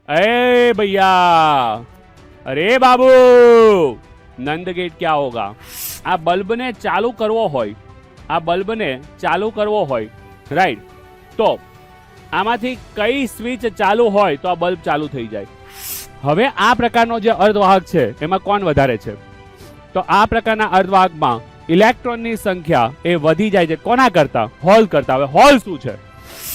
अरे भैया, अरे बाबू, नंद गेट क्या होगा? આ બલ્બને ચાલુ કરવો હોય, આ બલ્બને ચાલુ કરવો હોય, રાઈટ, તો આમાંથી કઈ સ્વિચ ચાલુ હોય તો આ બલ્બ ચાલુ થઈ જાય? હવે આ પ્રકારનો જે અર્ધવાહક છે એમાં કોણ વધારે છે? તો આ પ્રકારના અર્ધવાહકમાં ઇલેક્ટ્રોનની સંખ્યા એ વધી જાય છે કોના કરતા? હોલ કરતા. હવે હોલ શું છે?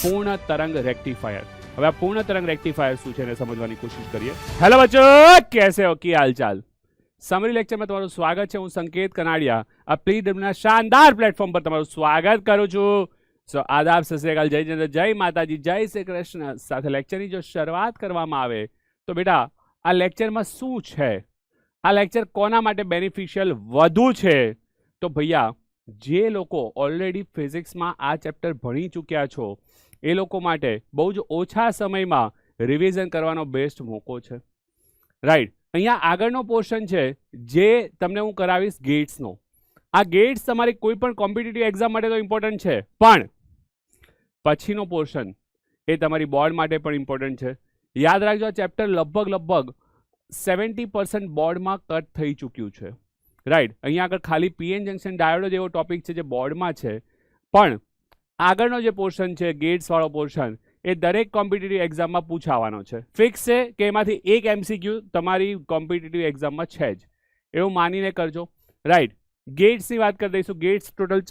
પૂર્ણ તરંગ રેક્ટિફાયર. હવે આ પૂર્ણ તરંગ રેક્ટિફાયર શું છે એને સમજવાની કોશિશ કરીએ. હેલો બચ્ચો, કેસે હો, કી હાલચાલ? સમરી લેક્ચરમાં તમારું સ્વાગત છે. હું સંકેત કનાડિયા આ પ્રીડમના શાનદાર પ્લેટફોર્મ પર તમારું સ્વાગત કરું છું. સો આદાબ, સત શ્રી અકાલ, જય જય જય માતાજી, જય શ્રી કૃષ્ણ. સાથે લેક્ચરની જો શરૂઆત કરવામાં આવે તો બેટા આ લેક્ચરમાં શું છે? આ લેક્ચર કોના માટે બેનિફિશિયલ વધુ છે? તો ભૈયા, જે લોકો ઓલરેડી ફિઝિક્સમાં આ ચેપ્ટર ભણી ચૂક્યા છો એ લોકો માટે બહુ જ ઓછા સમયમાં રિવિઝન કરવાનો બેસ્ટ મોકો છે. રાઈટ, અહીંયા આગળનો પોર્શન છે જે તમને હું કરાવીશ ગેટ્સનો. આ ગેટ્સ તમારી કોઈ પણ કોમ્પિટિટિવ એક્ઝામ માટે તો ઇમ્પોર્ટન્ટ છે, પણ પછીનો પોર્શન એ તમારી બોર્ડ માટે પણ ઇમ્પોર્ટન્ટ છે. યાદ રાખજો, આ ચેપ્ટર લગભગ 70% બોર્ડમાં કટ થઈ ચૂક્યું છે. રાઈટ, અહીંયા આગળ ખાલી પીએન જંકશન ડાયોડ જેવો ટોપિક છે જે બોર્ડમાં છે, પણ આગળનો જે પોર્શન છે ગેટ્સ વાળો પોર્શન એ દરેક કોમ્પિટિટિવ એક્ઝામમાં પૂછાવાનો છે. ફિક્સ છે કે એમાંથી એક એમસીક્યુ તમારી કોમ્પિટિટિવ એક્ઝામમાં છે જ, એવું માનીને કરજો. રાઈટ, ગેટ્સની વાત કરી દઈશું. ગેટ્સ ટોટલ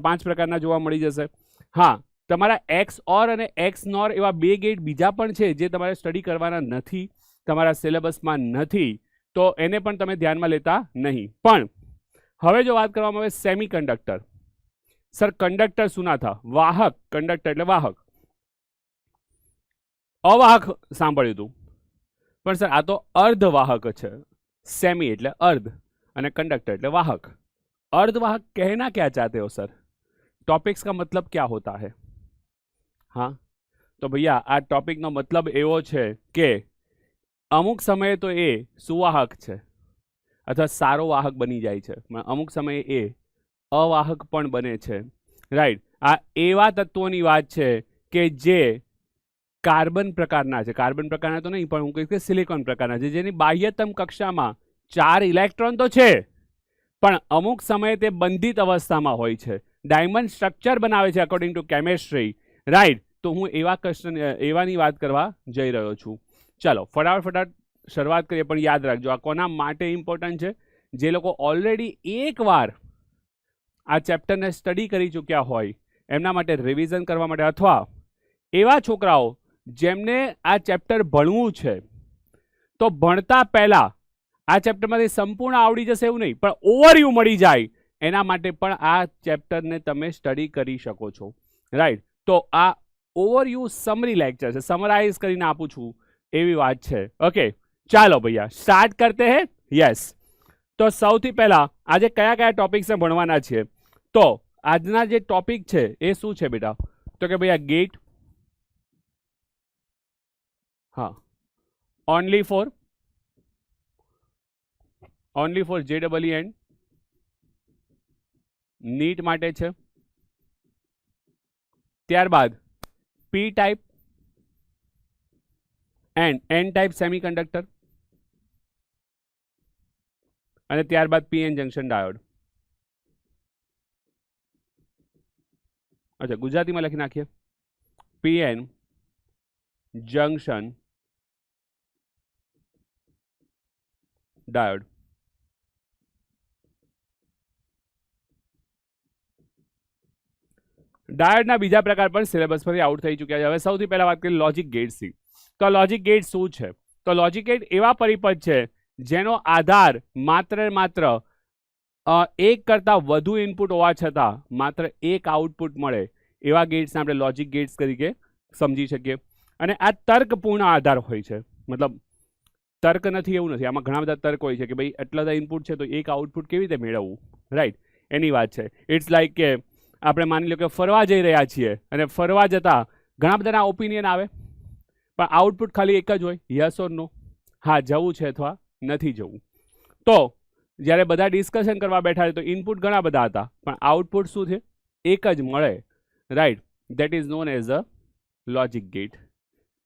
5 પ્રકારના જોવા મળી જશે. હા, તમારા એક્સ ઓર અને એક્સ નોર એવા 2 ગેટ બીજા પણ છે જે તમારે સ્ટડી કરવાના નથી, તમારા સિલેબસમાં નથી, તો એને પણ તમે ધ્યાનમાં લેતા નહીં. પણ હવે જો વાત કરવામાં આવે સેમી કંડક્ટર. સર કંડક્ટર શું ના થા? વાહક. કંડક્ટર એટલે વાહક. અવાહક સાંભળ્યું હતું, પણ સર આ તો અર્ધવાહક છે. સેમી એટલે અર્ધ અને કંડક્ટર એટલે વાહક. अर्धवाहक कहना क्या चाहते हो सर? टॉपिक्स का मतलब क्या होता है? हाँ, तो भैया आ टॉपिक નો મતલબ એવો છે કે અમુક સમયે તો એ સુવાહક છે અથવા સારો વાહક બની જાય છે, પણ અમુક સમયે એ અવાહક પણ બને છે. રાઈટ, આ એવા તત્વોની વાત છે કે જે કાર્બન પ્રકારના છે. કાર્બન પ્રકારના તો નહીં, પણ હું કહીશ કે સિલિકોન પ્રકારના છે, જેની બાહ્યતમ કક્ષામાં 4 ઇલેક્ટ્રોન તો છે, પણ અમુક સમયે તે બંધિત અવસ્થામાં હોય છે. ડાયમંડ સ્ટ્રક્ચર બનાવે છે અકોર્ડિંગ ટુ કેમેસ્ટ્રી. રાઈટ, તો હું એવાની વાત કરવા જઈ રહ્યો છું. ચાલો ફટાફટ શરૂઆત કરીએ, પણ યાદ રાખજો આ કોના માટે ઇમ્પોર્ટન્ટ છે? જે લોકો ઓલરેડી એકવાર આ ચેપ્ટરને સ્ટડી કરી ચૂક્યા હોય એમના માટે રિવિઝન કરવા માટે, અથવા એવા છોકરાઓ જેમને આ ચેપ્ટર ભણવું છે તો ભણતા પહેલા આ ચેપ્ટરમાંથી સંપૂર્ણ આવડી જશે એવું નહીં, પણ ઓવરવ્યૂ મળી જાય એના માટે પણ આ ચેપ્ટરને તમે સ્ટડી કરી શકો છો. રાઈટ, તો આ ઓવરવ્યૂ સમરી લેક્ચર છે, સમરાઇઝ કરીને આપું છું એવી વાત છે. ઓકે, ચાલો ભૈયા સ્ટાર્ટ કરતે હે. યસ, તો સૌથી પહેલા આજે કયા કયા ટોપિક્સને ભણવાના છીએ? તો આજના જે ટોપિક છે એ શું છે બેટા? તો કે ભૈયા ગેટ. હા, ઓનલી ફોર JEE નીટ માટે છે. ત્યારબાદ P type and N type semiconductor, અને ત્યારબાદ પીએન જંકશન ડાયોડ. અચ્છા, ગુજરાતીમાં લખી નાખીએ, પીએન જંકશન ડાયોડ. ડાયોડના બીજા પ્રકાર પણ સિલેબસ પરથી આઉટ થઈ ચૂક્યા છે. હવે સૌથી પહેલા વાત કરીએ લોજિક ગેટ્સની. તો લોજિક ગેટ શું છે? તો લોજિક ગેટ એવા પરિપથ છે જેનો આધાર માત્ર એક કરતાં વધુ ઇનપુટ હોવા છતાં માત્ર એક આઉટપુટ મળે એવા ગેટ્સને આપણે લોજિક ગેટ્સ તરીકે સમજી શકીએ. અને આ તર્કપૂર્ણ આધાર હોય છે, મતલબ તર્ક નથી એવું નથી, આમાં ઘણા બધા તર્ક હોય છે કે ભાઈ એટલા બધા ઇનપુટ છે તો એક આઉટપુટ કેવી રીતે મેળવવું. રાઈટ, એની વાત છે. ઇટ્સ લાઈક કે આપણે માની લો કે ફરવા જઈ રહ્યા છીએ અને ફરવા જતાં ઘણા બધાના ઓપિનિયન આવે, પણ આઉટપુટ ખાલી એક જ હોય, યસ ઓર નો, હા જવું છે અથવા નથી જવું. તો જ્યારે બધા ડિસ્કશન કરવા બેઠા છે તો ઇનપુટ ઘણા બધા હતા, પણ આઉટપુટ શું છે? એક જ મળે. Right, that is known as a logic gate.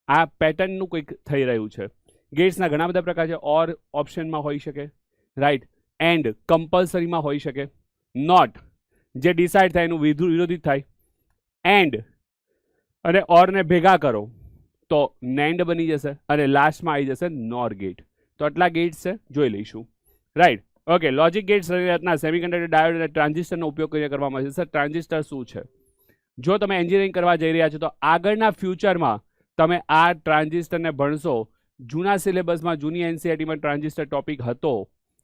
આ પેટર્નનું કંઈક થઈ રહ્યું છે. ગેટ્સના ઘણા બધા પ્રકાર છે. ઓર ઓપ્શનમાં હોઈ શકે, રાઈટ. એન્ડ કમ્પલસરીમાં હોઈ શકે. નોટ જે ડિસાઇડ થાય એનું વિરોધી થાય. એન્ડ અને ઓરને ભેગા કરો તો નેન્ડ બની જશે અને લાસ્ટમાં આવી જશે નોર ગેટ. તો આટલા ગેટ્સ છે, જોઈ લઈશું, રાઈટ. ઓકે, લોજિક ગેટ્સ રચના સેમિકન્ડક્ટર ડાયોડ અને ટ્રાન્ઝિસ્ટરનો ઉપયોગ કરીને કરવામાં આવે છે. સર, ટ્રાન્ઝિસ્ટર શું છે? જો તમે એન્જિનિયરિંગ કરવા જઈ રહ્યા છો તો આગળના ફ્યુચરમાં તમે આ ટ્રાન્ઝિસ્ટરને ભણશો. જૂના સિલેબસમાં, જૂની એનસીઈઆરટીમાં ટ્રાન્ઝિસ્ટર ટોપિક હતો,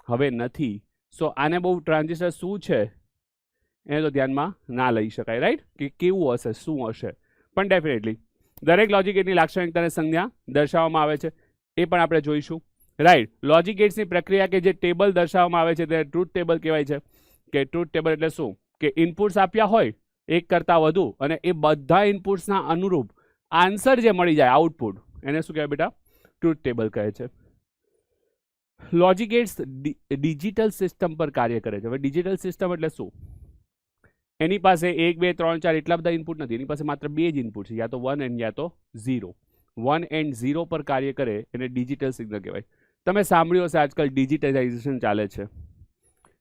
હવે નથી. સો આને બહુ ટ્રાન્ઝિસ્ટર શું છે એને તો ધ્યાનમાં ના લઈ શકાય, રાઈટ, કે કેવું હશે, શું હશે. પણ ડેફિનેટલી દરેક લોજિક ગેટની લાક્ષણિકતાને સંજ્ઞા દર્શાવવામાં આવે છે, એ પણ આપણે જોઈશું, રાઈટ. લોજિક ગેટ્સની પ્રક્રિયા કે જે ટેબલ દર્શાવવામાં આવે છે તે ટ્રુથ ટેબલ કહેવાય છે. કે ટ્રુથ ટેબલ એટલે શું? કે ઇનપુટ્સ આપ્યા હોય એક કરતાં વધુ અને એ બધા ઇનપુટ્સના અનુરૂપ આન્સર જે મળી જાય, આઉટપુટ, એને શું કહેવાય બેટા? ટ્રુથ ટેબલ કહે છે. લોજિક ગેટ્સ ડિજિટલ સિસ્ટમ પર કાર્ય કરે છે. હવે ડિજિટલ સિસ્ટમ એટલે શું? એની પાસે 1 2 3 4 એટલા બધા ઇનપુટ નથી. એની પાસે માત્ર 2 જ ઇનપુટ છે, યા તો 1 એન્ડ યા તો 0. 1 એન્ડ 0 પર કાર્ય કરે એને ડિજિટલ સિગ્નલ કહેવાય. તમે સાંભળ્યું હશે આજકાલ ડિજિટાઇઝેશન ચાલે છે.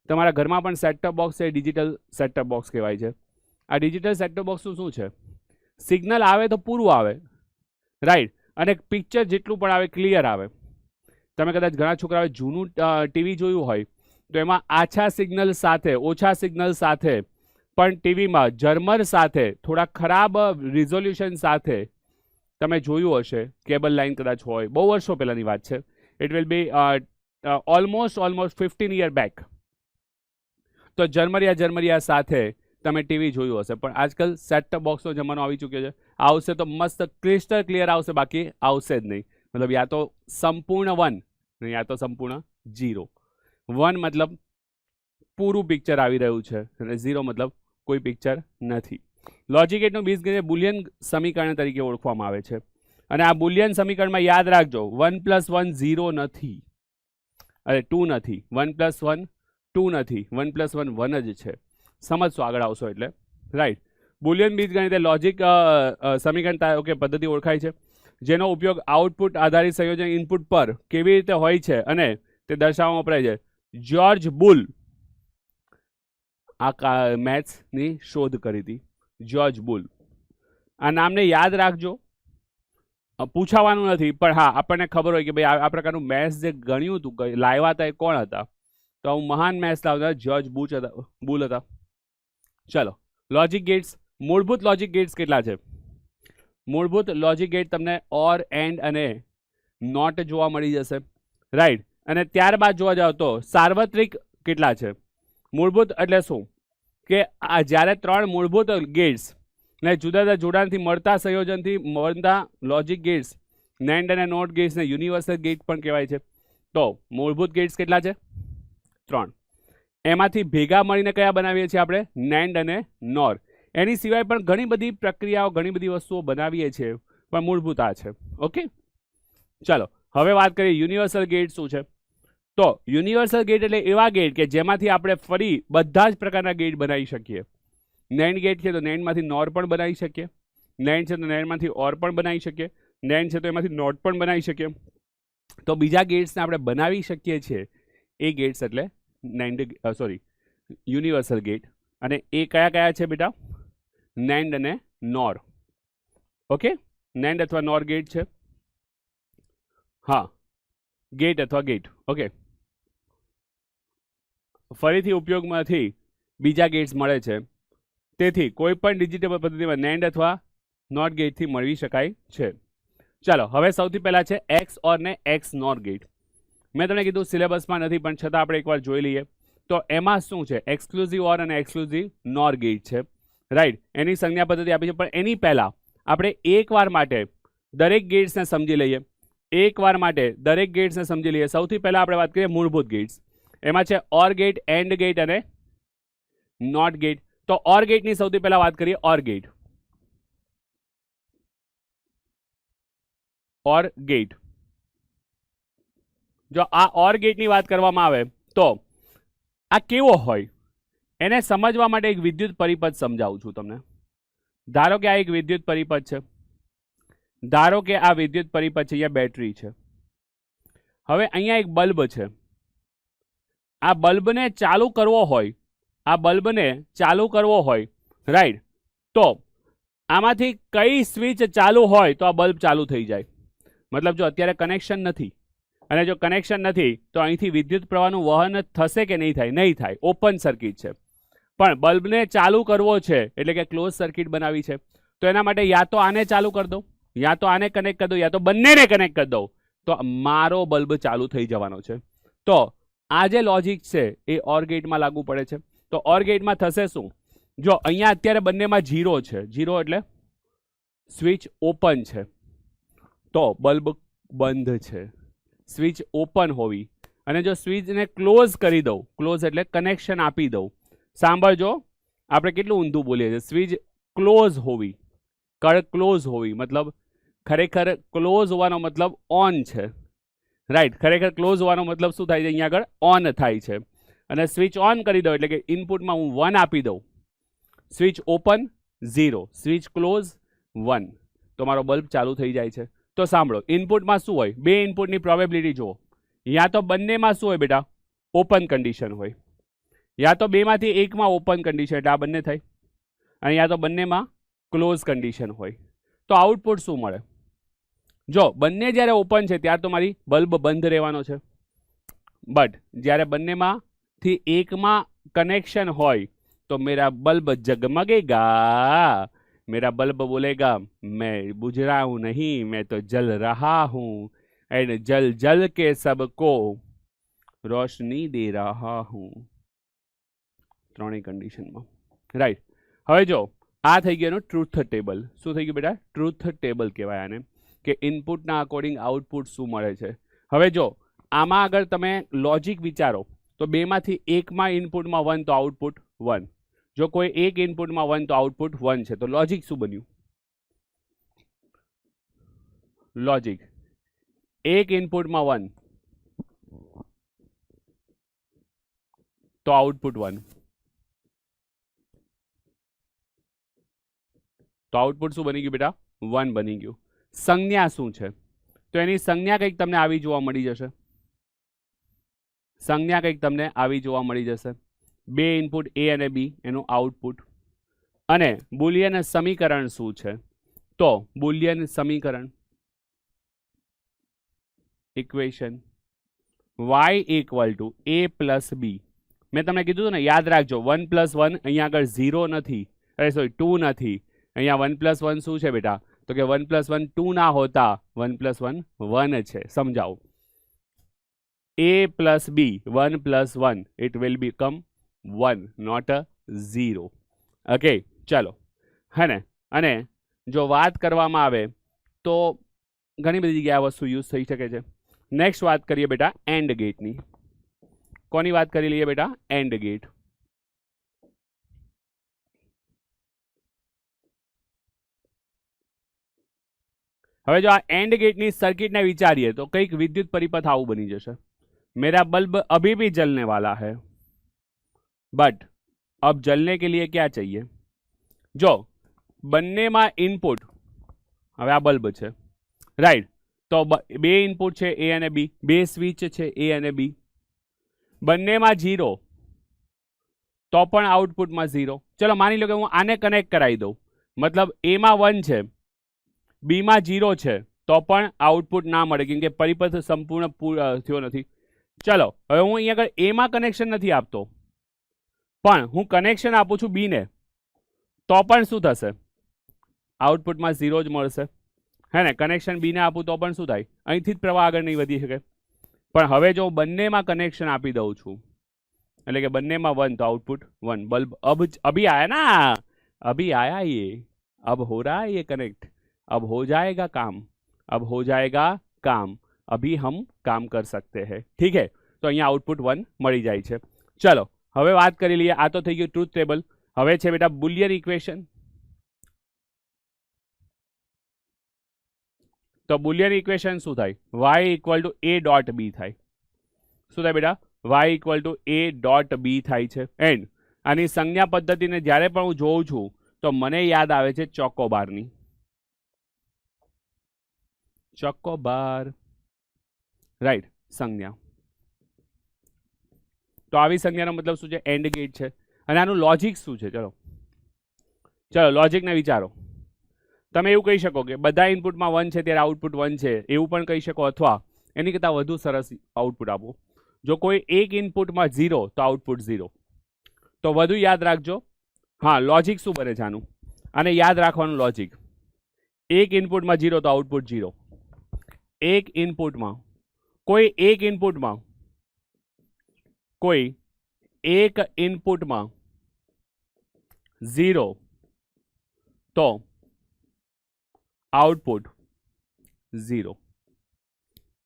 તમારા ઘરમાં પણ સેટટોપ બોક્સ છે, ડિજિટલ સેટટોપ બોક્સ કહેવાય છે. આ ડિજિટલ સેટટોપ બોક્સનું શું છે? સિગ્નલ આવે તો પૂરું આવે, રાઈટ, અને પિક્ચર જેટલું પણ આવે ક્લિયર આવે. તમે કદાચ ઘણા છોકરાઓએ જૂનું ટીવી જોયું હોય તો એમાં આછા સિગ્નલ સાથે, ઓછા સિગ્નલ સાથે પણ ટીવીમાં ઝરમર સાથે, થોડા ખરાબ રિઝોલ્યુશન સાથે તમે જોયું હશે. કેબલ લાઇન કદાચ હોય, બહુ વર્ષો પહેલાંની વાત છે. It will be almost 15 year back. તો ઝરમરિયા સાથે તમે ટીવી જોયું હશે. પણ આજકાલ સેટટોપ બોક્સનો જમાનો આવી ચૂક્યો છે. આવશે તો મસ્ત ક્રિસ્ટલ ક્લિયર આવશે, બાકી આવશે જ નહીં. મતલબ યા તો સંપૂર્ણ 1 યા તો સંપૂર્ણ 0. 1 મતલબ પૂરું પિક્ચર આવી રહ્યું છે અને 0 મતલબ કોઈ પિક્ચર નથી. લોજિક ગેટનું બીજગણિત બુલિયન સમીકરણ તરીકે ઓળખવામાં આવે છે. અને આ બુલિયન સમીકરણમાં યાદ રાખજો, 1 + 1 0 નથી, અરે 2 નથી, 1 + 1 2 નથી, 1 + 1 1 જ છે. સમજશો આગળ આવશો એટલે, રાઈટ. બુલિયન બીજગણિત લોજિક સમીકરણ ઓકે પદ્ધતિ ઓળખાય છે, જેનો ઉપયોગ આઉટપુટ આધારિત સંયોજન ઇનપુટ પર કેવી રીતે હોય છે અને તે દર્શાવવામાં વપરાય છે. જ્યોર્જ બુલ આ મેથ્સની શોધ કરી હતી, જ્યોર્જ બુલ. આ નામને યાદ રાખજો, પૂછાવાનું નથી, પણ હા આપણને ખબર હોય કે ભાઈ આ પ્રકારનું મેથ્સ જે ગણ્યું હતું, લાવ્યા હતા એ કોણ હતા? તો હું મહાન મેથ્સ લાવતા જ્યોર્જ બુલ હતા. ચલો, લોજિક ગેટ્સ. મૂળભૂત લોજિક ગેટ્સ કેટલા છે? મૂળભૂત લોજિક ગેટ તમને ઓર, એન્ડ અને નોટ જોવા મળી જશે, રાઈટ. અને ત્યારબાદ જોવા જાવ તો સાર્વત્રિક કેટલા છે? મૂળભૂત એટલે શું? કે આ જ્યારે 3 મૂળભૂત ગેટ્સ ને જુદા જુદા જોડાણથી મળતા સંયોજનથી મળતા લોજિક ગેટ્સ, નેન્ડ અને નોટ ગેટ્સને યુનિવર્સલ ગેટ પણ કહેવાય છે. તો મૂળભૂત ગેટ્સ કેટલા છે? 3. એમાંથી ભેગા મળીને કયા બનાવીએ છીએ આપણે? નેન્ડ અને નોર. એની સિવાય પણ ઘણી બધી પ્રક્રિયાઓ, ઘણી બધી વસ્તુઓ બનાવીએ છીએ, પણ મૂળભૂત આ છે. ઓકે, ચાલો હવે વાત કરીએ યુનિવર્સલ ગેટ શું છે. તો યુનિવર્સલ ગેટ એટલે એવા ગેટ કે જેમાંથી આપણે ફરી બધા જ પ્રકારના ગેટ બનાવી શકીએ. નેન્ડ ગેટ છે તો નેન્ડમાંથી નોર પણ બનાવી શકીએ, નેન્ડ છે તો નેન્ડમાંથી ઓર પણ બનાવી શકીએ, નેન્ડ છે તો એમાંથી નોટ પણ બનાવી શકીએ. તો બીજા ગેટ્સને આપણે બનાવી શકીએ છીએ એ ગેટ્સ એટલે યુનિવર્સલ ગેટ. અને એ કયા કયા છે બેટા? નેન્ડ અને નોર. ઓકે, નેન્ડ અથવા નોર ગેટ છે. હા, ગેટ અથવા ગેટ. ઓકે, ફરીથી ઉપયોગમાંથી બીજા ગેટ્સ મળે છે. તેથી કોઈ પણ ડિજિટલ પદ્ધતિમાં નેન્ડ અથવા નોટ ગેટથી મળવી શકાય છે. ચાલો હવે સૌથી પહેલા છે એક્સ ઓર ને એક્સ નોર ગેટ. મેં તમને કીધું સિલેબસમાં નથી, પણ છતાં આપણે એકવાર જોઈ લઈએ. તો એમાં શું છે? એક્સક્લુઝિવ ઓર અને એક્સક્લુઝિવ નોર ગેટ છે, રાઈટ. એની સંજ્ઞા પદ્ધતિ આપી છે, પણ એની પહેલા આપણે એકવાર માટે દરેક ગેટ્સને સમજી લઈએ. એકવાર માટે દરેક ગેટ્સને સમજી લઈએ. સૌથી પહેલા આપણે વાત કરીએ મૂળભૂત ગેટ્સ. એમાં છે ઓર ગેટ, એન્ડ ગેટ અને નોટ ગેટ. તો ઓર ગેટની સૌથી પહેલા વાત કરીએ. Or get, or get. જો આ ઓર ગેટની વાત કરવામાં આવે તો આ કેવો હોય એને સમજવા માટે એક વિદ્યુત પરિપથ સમજાવું છું તમને. ધારો કે આ એક વિદ્યુત પરિપથ છે. ધારો કે આ વિદ્યુત પરિપથ છે, અહીંયા બેટરી છે. હવે અહીંયા એક બલ્બ છે. આ બલ્બને ચાલુ કરવો હોય, રાઈટ, તો આમાંથી કઈ સ્વિચ ચાલુ હોય તો આ બલ્બ ચાલુ થઈ જાય. મતલબ જો અત્યારે કનેક્શન નથી, અને જો કનેક્શન નથી તો અહીંથી વિદ્યુત પ્રવાહનું વહન થશે કે નહીં થાય? નહીં થાય, ઓપન સર્કિટ છે. પણ બલ્બને ચાલુ કરવો છે એટલે કે ક્લોઝ સર્કિટ બનાવી છે, તો એના માટે યા તો આને ચાલુ કરી દઉં, યા તો આને કનેક્ટ કરી દઉં, યા તો બંનેને કનેક્ટ કરી દઉં, તો મારો બલ્બ ચાલુ થઈ જવાનો છે. તો આ જે લોજિક છે એ ઓર ગેટમાં લાગુ પડે છે. તો ઓર ગેટમાં થશે શું? જો અહીંયા અત્યારે બંનેમાં 0 છે, 0 એટલે સ્વિચ ઓપન છે, તો બલ્બ બંધ છે. સ્વિચ ઓપન હોવી, અને જો સ્વિચને ક્લોઝ કરી દઉં, ક્લોઝ એટલે કનેક્શન આપી દઉં. સાંભળજો, આપણે કેટલું ઊંધું બોલીએ છીએ. સ્વિચ ક્લોઝ હોવી, ક્લોઝ હોવી મતલબ ખરેખર ક્લોઝ હોવાનો મતલબ ઓન છે, રાઈટ. ખરેખર ક્લોઝ હોવાનો મતલબ શું થાય છે? અહીંયા આગળ ઓન થાય છે. અને સ્વિચ ઓન કરી દઉં એટલે કે ઇનપુટમાં હું 1 આપી દઉં, સ્વિચ ઓપન 0, સ્વિચ ક્લોઝ 1, તો મારો બલ્બ ચાલુ થઈ જાય છે. તો સાંભળો, ઇનપુટમાં શું હોય? બે ઇનપુટની પ્રોબેબિલિટી જુઓ. યા તો બંનેમાં શું હોય બેટા? ઓપન કન્ડિશન હોય. યા તો બેમાંથી એકમાં ઓપન કન્ડિશન એટલે આ બંને થાય, અને યા તો બંનેમાં ક્લોઝ કન્ડિશન હોય. તો આઉટપુટ શું મળે? જો બંને જ્યારે ઓપન છે ત્યારે તો મારી બલ્બ બંધ રહેવાનો છે, બટ જ્યારે બંનેમાંથી એકમાં કનેક્શન હોય તો मेरा बल्ब जगमगेगा, मेरा बल्ब बोलेगा मैं बुझ रहा हूं नहीं, मैं तो जल रहा हूं, एंड जल जल के सबको रोशनी दे रहा हूं. ત્રણેય કન્ડિશનમાં, રાઈટ. હવે જો આ થઈ ગયું ટ્રુથ ટેબલ. શું થઈ ગયું બેટા? ટ્રુથ ટેબલ કહેવાય આને, કે ઇનપુટના અકોર્ડિંગ આઉટપુટ શું મળે છે. હવે જો આમાં આગળ તમે લોજિક વિચારો તો બેમાંથી એકમાં ઇનપુટમાં 1 તો આઉટપુટ 1, જો કોઈ એક ઇનપુટમાં 1 તો આઉટપુટ 1 છે. તો લોજિક શું બન્યું? લોજિક એક ઇનપુટમાં 1 તો આઉટપુટ 1, તો આઉટપુટ શું બની ગયું બેટા? 1 બની ગયું. સંજ્ઞા શું છે? તો એની સંજ્ઞા કંઈક તમને આવી જોવા મળી જશે. સંજ્ઞા કંઈક તમને આવી જોવા મળી જશે. બે ઇનપુટ એ અને બી, એનું આઉટપુટ. અને બુલિયન સમીકરણ શું છે? તો બુલિયન સમીકરણ equation y equal to a plus B. મેં તમને કીધું હતું ને, યાદ રાખજો, 1 + 1 અહીંયા આગળ 0 નથી, અરે સોરી 2 નથી. અહીંયા 1 + 1 શું છે બેટા? તો કે 1 + 1 2 ના હોતા, 1 + 1 1 છે. સમજાવો. a plus b, 1 + 1, it will become 1, not a 0. Okay, ચલો. હે ને? અને જો વાત કરવામાં આવે તો ઘણી બધી જગ્યાએ આ વસ્તુ યુઝ થઈ શકે છે. નેક્સ્ટ વાત કરીએ બેટા એન્ડ ગેટની. કોની વાત કરી લઈએ બેટા? And gate. હવે જો આ એન્ડ ગેટની સર્કિટને વિચારીએ તો કંઈક વિદ્યુત પરિપથ આવું બની જશે. मेरा बल्ब अभी भी जलने वाला है, बट अब जलने के लिए क्या चाहिए? जो બંનેમાં ઇનપુટ, હવે આ બલ્બ છે, રાઈટ, તો બે ઇનપુટ છે એ અને બી, બે સ્વિચ છે એ અને બી, બંનેમાં 0 તો પણ આઉટપુટમાં 0. ચલો માની લો કે હું આને કનેક્ટ કરાવી દઉં, મતલબ એમાં 1 છે, બીમાં 0 છે, તો પણ આઉટપુટ ના મળે, કેમ કે પરિપથ સંપૂર્ણ થયો નથી. ચલો હવે હું અહીંયા આગળ એમાં કનેક્શન નથી આપતો, પણ હું કનેક્શન આપું છું બીને, તો પણ શું થશે? આઉટપુટમાં 0 જ મળશે, હે ને? કનેક્શન બીને આપું તો પણ શું થાય? અહીંથી જ પ્રવાહ આગળ નહીં વધી શકે. પણ હવે જો હું બંનેમાં કનેક્શન આપી દઉં છું, એટલે કે બંનેમાં 1 તો આउटपुट 1. बल्ब अब अभी आया ना, अभी आया ये, अब हो रहा है ये कनेक्ट, अब हो जाएगा काम, अब हो जाएगा काम, अभी हम काम कर सकते हैं. ठीक है, તો અહીંયા આઉટપુટ 1 મળી જાય છે. ચલો હવે વાત કરી લઈએ. આ તો થઈ ગયું ટ્રુથ ટેબલ. હવે છે બેટા બુલિયન ઇક્વેશન. તો બુલિયન ઇક્વેશન શું થાય? y equal to a dot b થાય. શું થાય બેટા? y equal to a dot b થાય છે. એન્ડ આની સંજ્ઞા પદ્ધતિને જ્યારે પણ હું જોઉં છું તો મને યાદ આવે છે ચોકોબારની. ચોકોબાર, રાઈટ, સંજ્ઞા. તો આવી સંજ્ઞાનો મતલબ શું છે? એન્ડ ગેટ છે. અને આનું લોજિક શું છે? ચલો લોજિકને વિચારો. તમે એવું કહી શકો કે બધા ઇનપુટમાં 1 છે ત્યારે આઉટપુટ 1 છે, એવું પણ કહી શકો, અથવા એની કરતાં વધુ સરસ આઉટપુટ આપો. જો કોઈ એક ઇનપુટમાં 0 તો આઉટપુટ 0. તો વધુ યાદ રાખજો. હા, લોજિક શું બને છે આનું? આને યાદ રાખવાનું લોજિક. એક ઇનપુટમાં 0 તો આઉટપુટ 0. એક ઇનપુટમાં કોઈ એક ઇનપુટમાં 0 તો આઉટપુટ 0.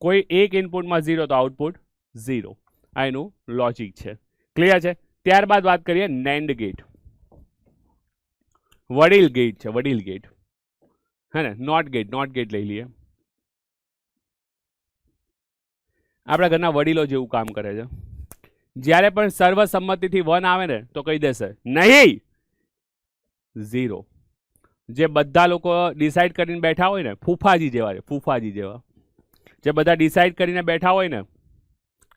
કોઈ એક ઇનપુટમાં 0 તો આઉટપુટ 0. આ એનું લોજિક છે. ક્લિયર છે? ત્યારબાદ વાત કરીએ નેન્ડ ગેટ. વડીલ ગેટ છે, વડીલ ગેટ, હે ને? નોટ ગેટ લઈ લઈએ. આપણા ઘરના વડીલો જેવું કામ કરે છે. જ્યારે પણ સર્વસંમતિથી 1 આવે ને તો કહી દેશે નહીં 0. જે બધા લોકો ડિસાઈડ કરીને બેઠા હોય ને, ફૂફાજી જેવા છે, ફૂફાજી જેવા, જે બધા ડિસાઈડ કરીને બેઠા હોય ને,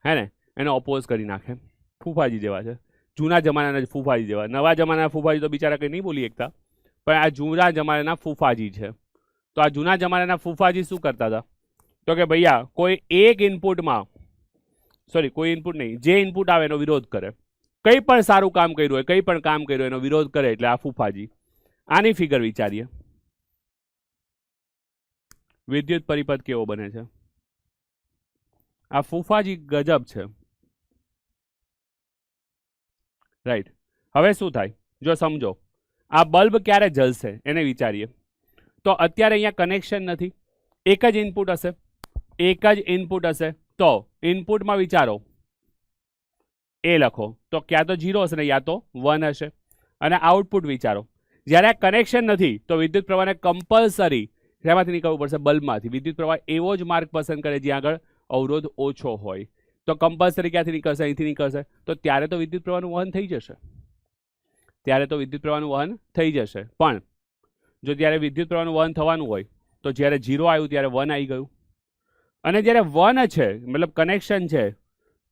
હે ને, એને ઓપોઝ કરી નાખે. ફૂફાજી જેવા છે. જૂના જમાનાના ફૂફાજી જેવા. નવા જમાનાના ફૂફાજી તો બિચારા કંઈ નહીં બોલી શકતા, પણ આ જૂના જમાનાના ફૂફાજી છે. તો આ જૂના જમાનાના ફૂફાજી શું કરતા હતા? તો કે ભૈયા કોઈ એક ઇનપુટમાં, કોઈ ઇનપુટ નહીં, જે ઇનપુટ આવે એનો વિરોધ કરે. કંઈ પણ સારું કામ કર્યું હોય, કંઈ પણ કામ કર્યું એનો વિરોધ કરે, એટલે આ ફૂફાજી. આની ફિગર વિચારીએ. વિદ્યુત પરિપથ કેવો બને છે? આ ફૂફાજી ગજબ છે, રાઈટ. હવે શું થાય? જો સમજો, આ બલ્બ ક્યારે જલશે એને વિચારીએ. તો અત્યારે અહીંયા કનેક્શન નથી, એક જ ઇનપુટ હશે, તો ઇનપુટમાં વિચારો, એ લખો તો ક્યાં તો 0 હશે ને યા તો 1 હશે. અને આઉટપુટ વિચારો, જ્યારે આ કનેક્શન નથી તો વિદ્યુત પ્રવાહને કમ્પલસરી શેમાંથી નીકળવું પડશે? બલ્બમાંથી. વિદ્યુત પ્રવાહ એવો જ માર્ગ પસંદ કરે જ્યાં આગળ અવરોધ ઓછો હોય. તો કમ્પલસરી ક્યાંથી નીકળશે? અહીંથી નીકળશે. તો ત્યારે તો વિદ્યુત પ્રવાહનું વહન થઈ જશે. પણ જો જ્યારે વિદ્યુત પ્રવાહનું વહન થવાનું હોય તો જ્યારે 0 આવ્યું ત્યારે 1 આવી ગયું. અને જ્યારે 1 છે, મતલબ કનેક્શન છે,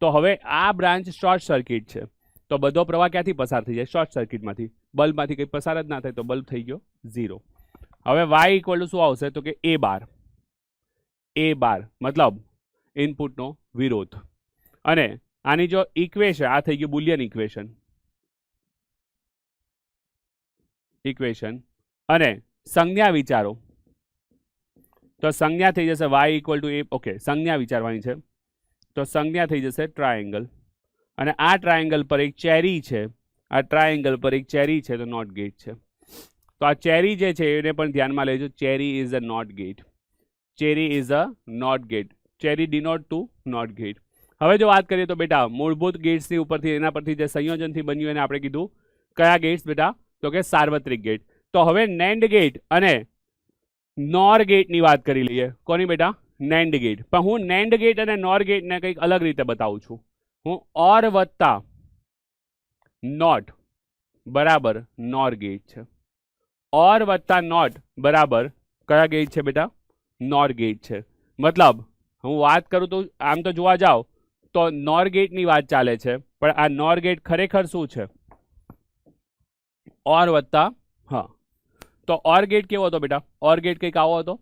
તો હવે આ બ્રાન્ચ શોર્ટ સર્કિટ છે. તો બધો પ્રવાહ ક્યાંથી પસાર થઈ જાય? શોર્ટ સર્કિટમાંથી. બલ્બમાંથી કંઈ પસાર જ ના થાય તો બલ્બ થઈ ગયો 0. હવે y ઇક્વલ ટુ શું આવશે? તો કે a બાર, મતલબ ઇનપુટનો વિરોધ. અને આની જો ઇક્વેશન, આ થઈ ગયું બુલિયન ઇક્વેશન. અને સંજ્ઞા વિચારો, તો સંજ્ઞા થઈ જશે y equal to a. Okay, સંજ્ઞા વિચારવાની છે. તો સંજ્ઞા થઈ જશે ટ્રાયેંગલ. અને આ ટ્રાયેંગલ પર એક ચેરી છે, તો નોટ ગેટ છે. તો આ ચેરી જે છે એને પણ ધ્યાનમાં લેજો. ચેરી ઇઝ અ નોટ ગેટ. ચેરી ડિનોટ ટુ નોટ ગેટ. હવે જો વાત કરીએ તો બેટા મૂળભૂત ગેટ્સની ઉપરથી, એના પરથી જે સંયોજનથી બન્યું એને આપણે કીધું કયા ગેટ્સ બેટા? તો કે સાર્વત્રિક ગેટ. તો હવે નેન્ડ ગેટ અને નોર ગેટની વાત કરી લઈએ. કોની બેટા? NAND gate. પણ હું નેન્ડ ગેટ અને નોર ગેટને કંઈક અલગ રીતે બતાવું છું. હું ઓર વત્તા નોટ બરાબર નોર ગેટ છે. ઓર વત્તા નોટ બરાબર કયા ગેટ છે બેટા? નોર ગેટ છે. મતલબ હું વાત કરું તો આમ તો જોવા જાઓ તો નોર ગેટની વાત ચાલે છે, પણ આ નોર ગેટ ખરેખર શું છે? ઓર વત્તા, હા. તો ઓર ગેટ કેવો હતો બેટા? ઓર ગેટ કંઈક આવો હતો.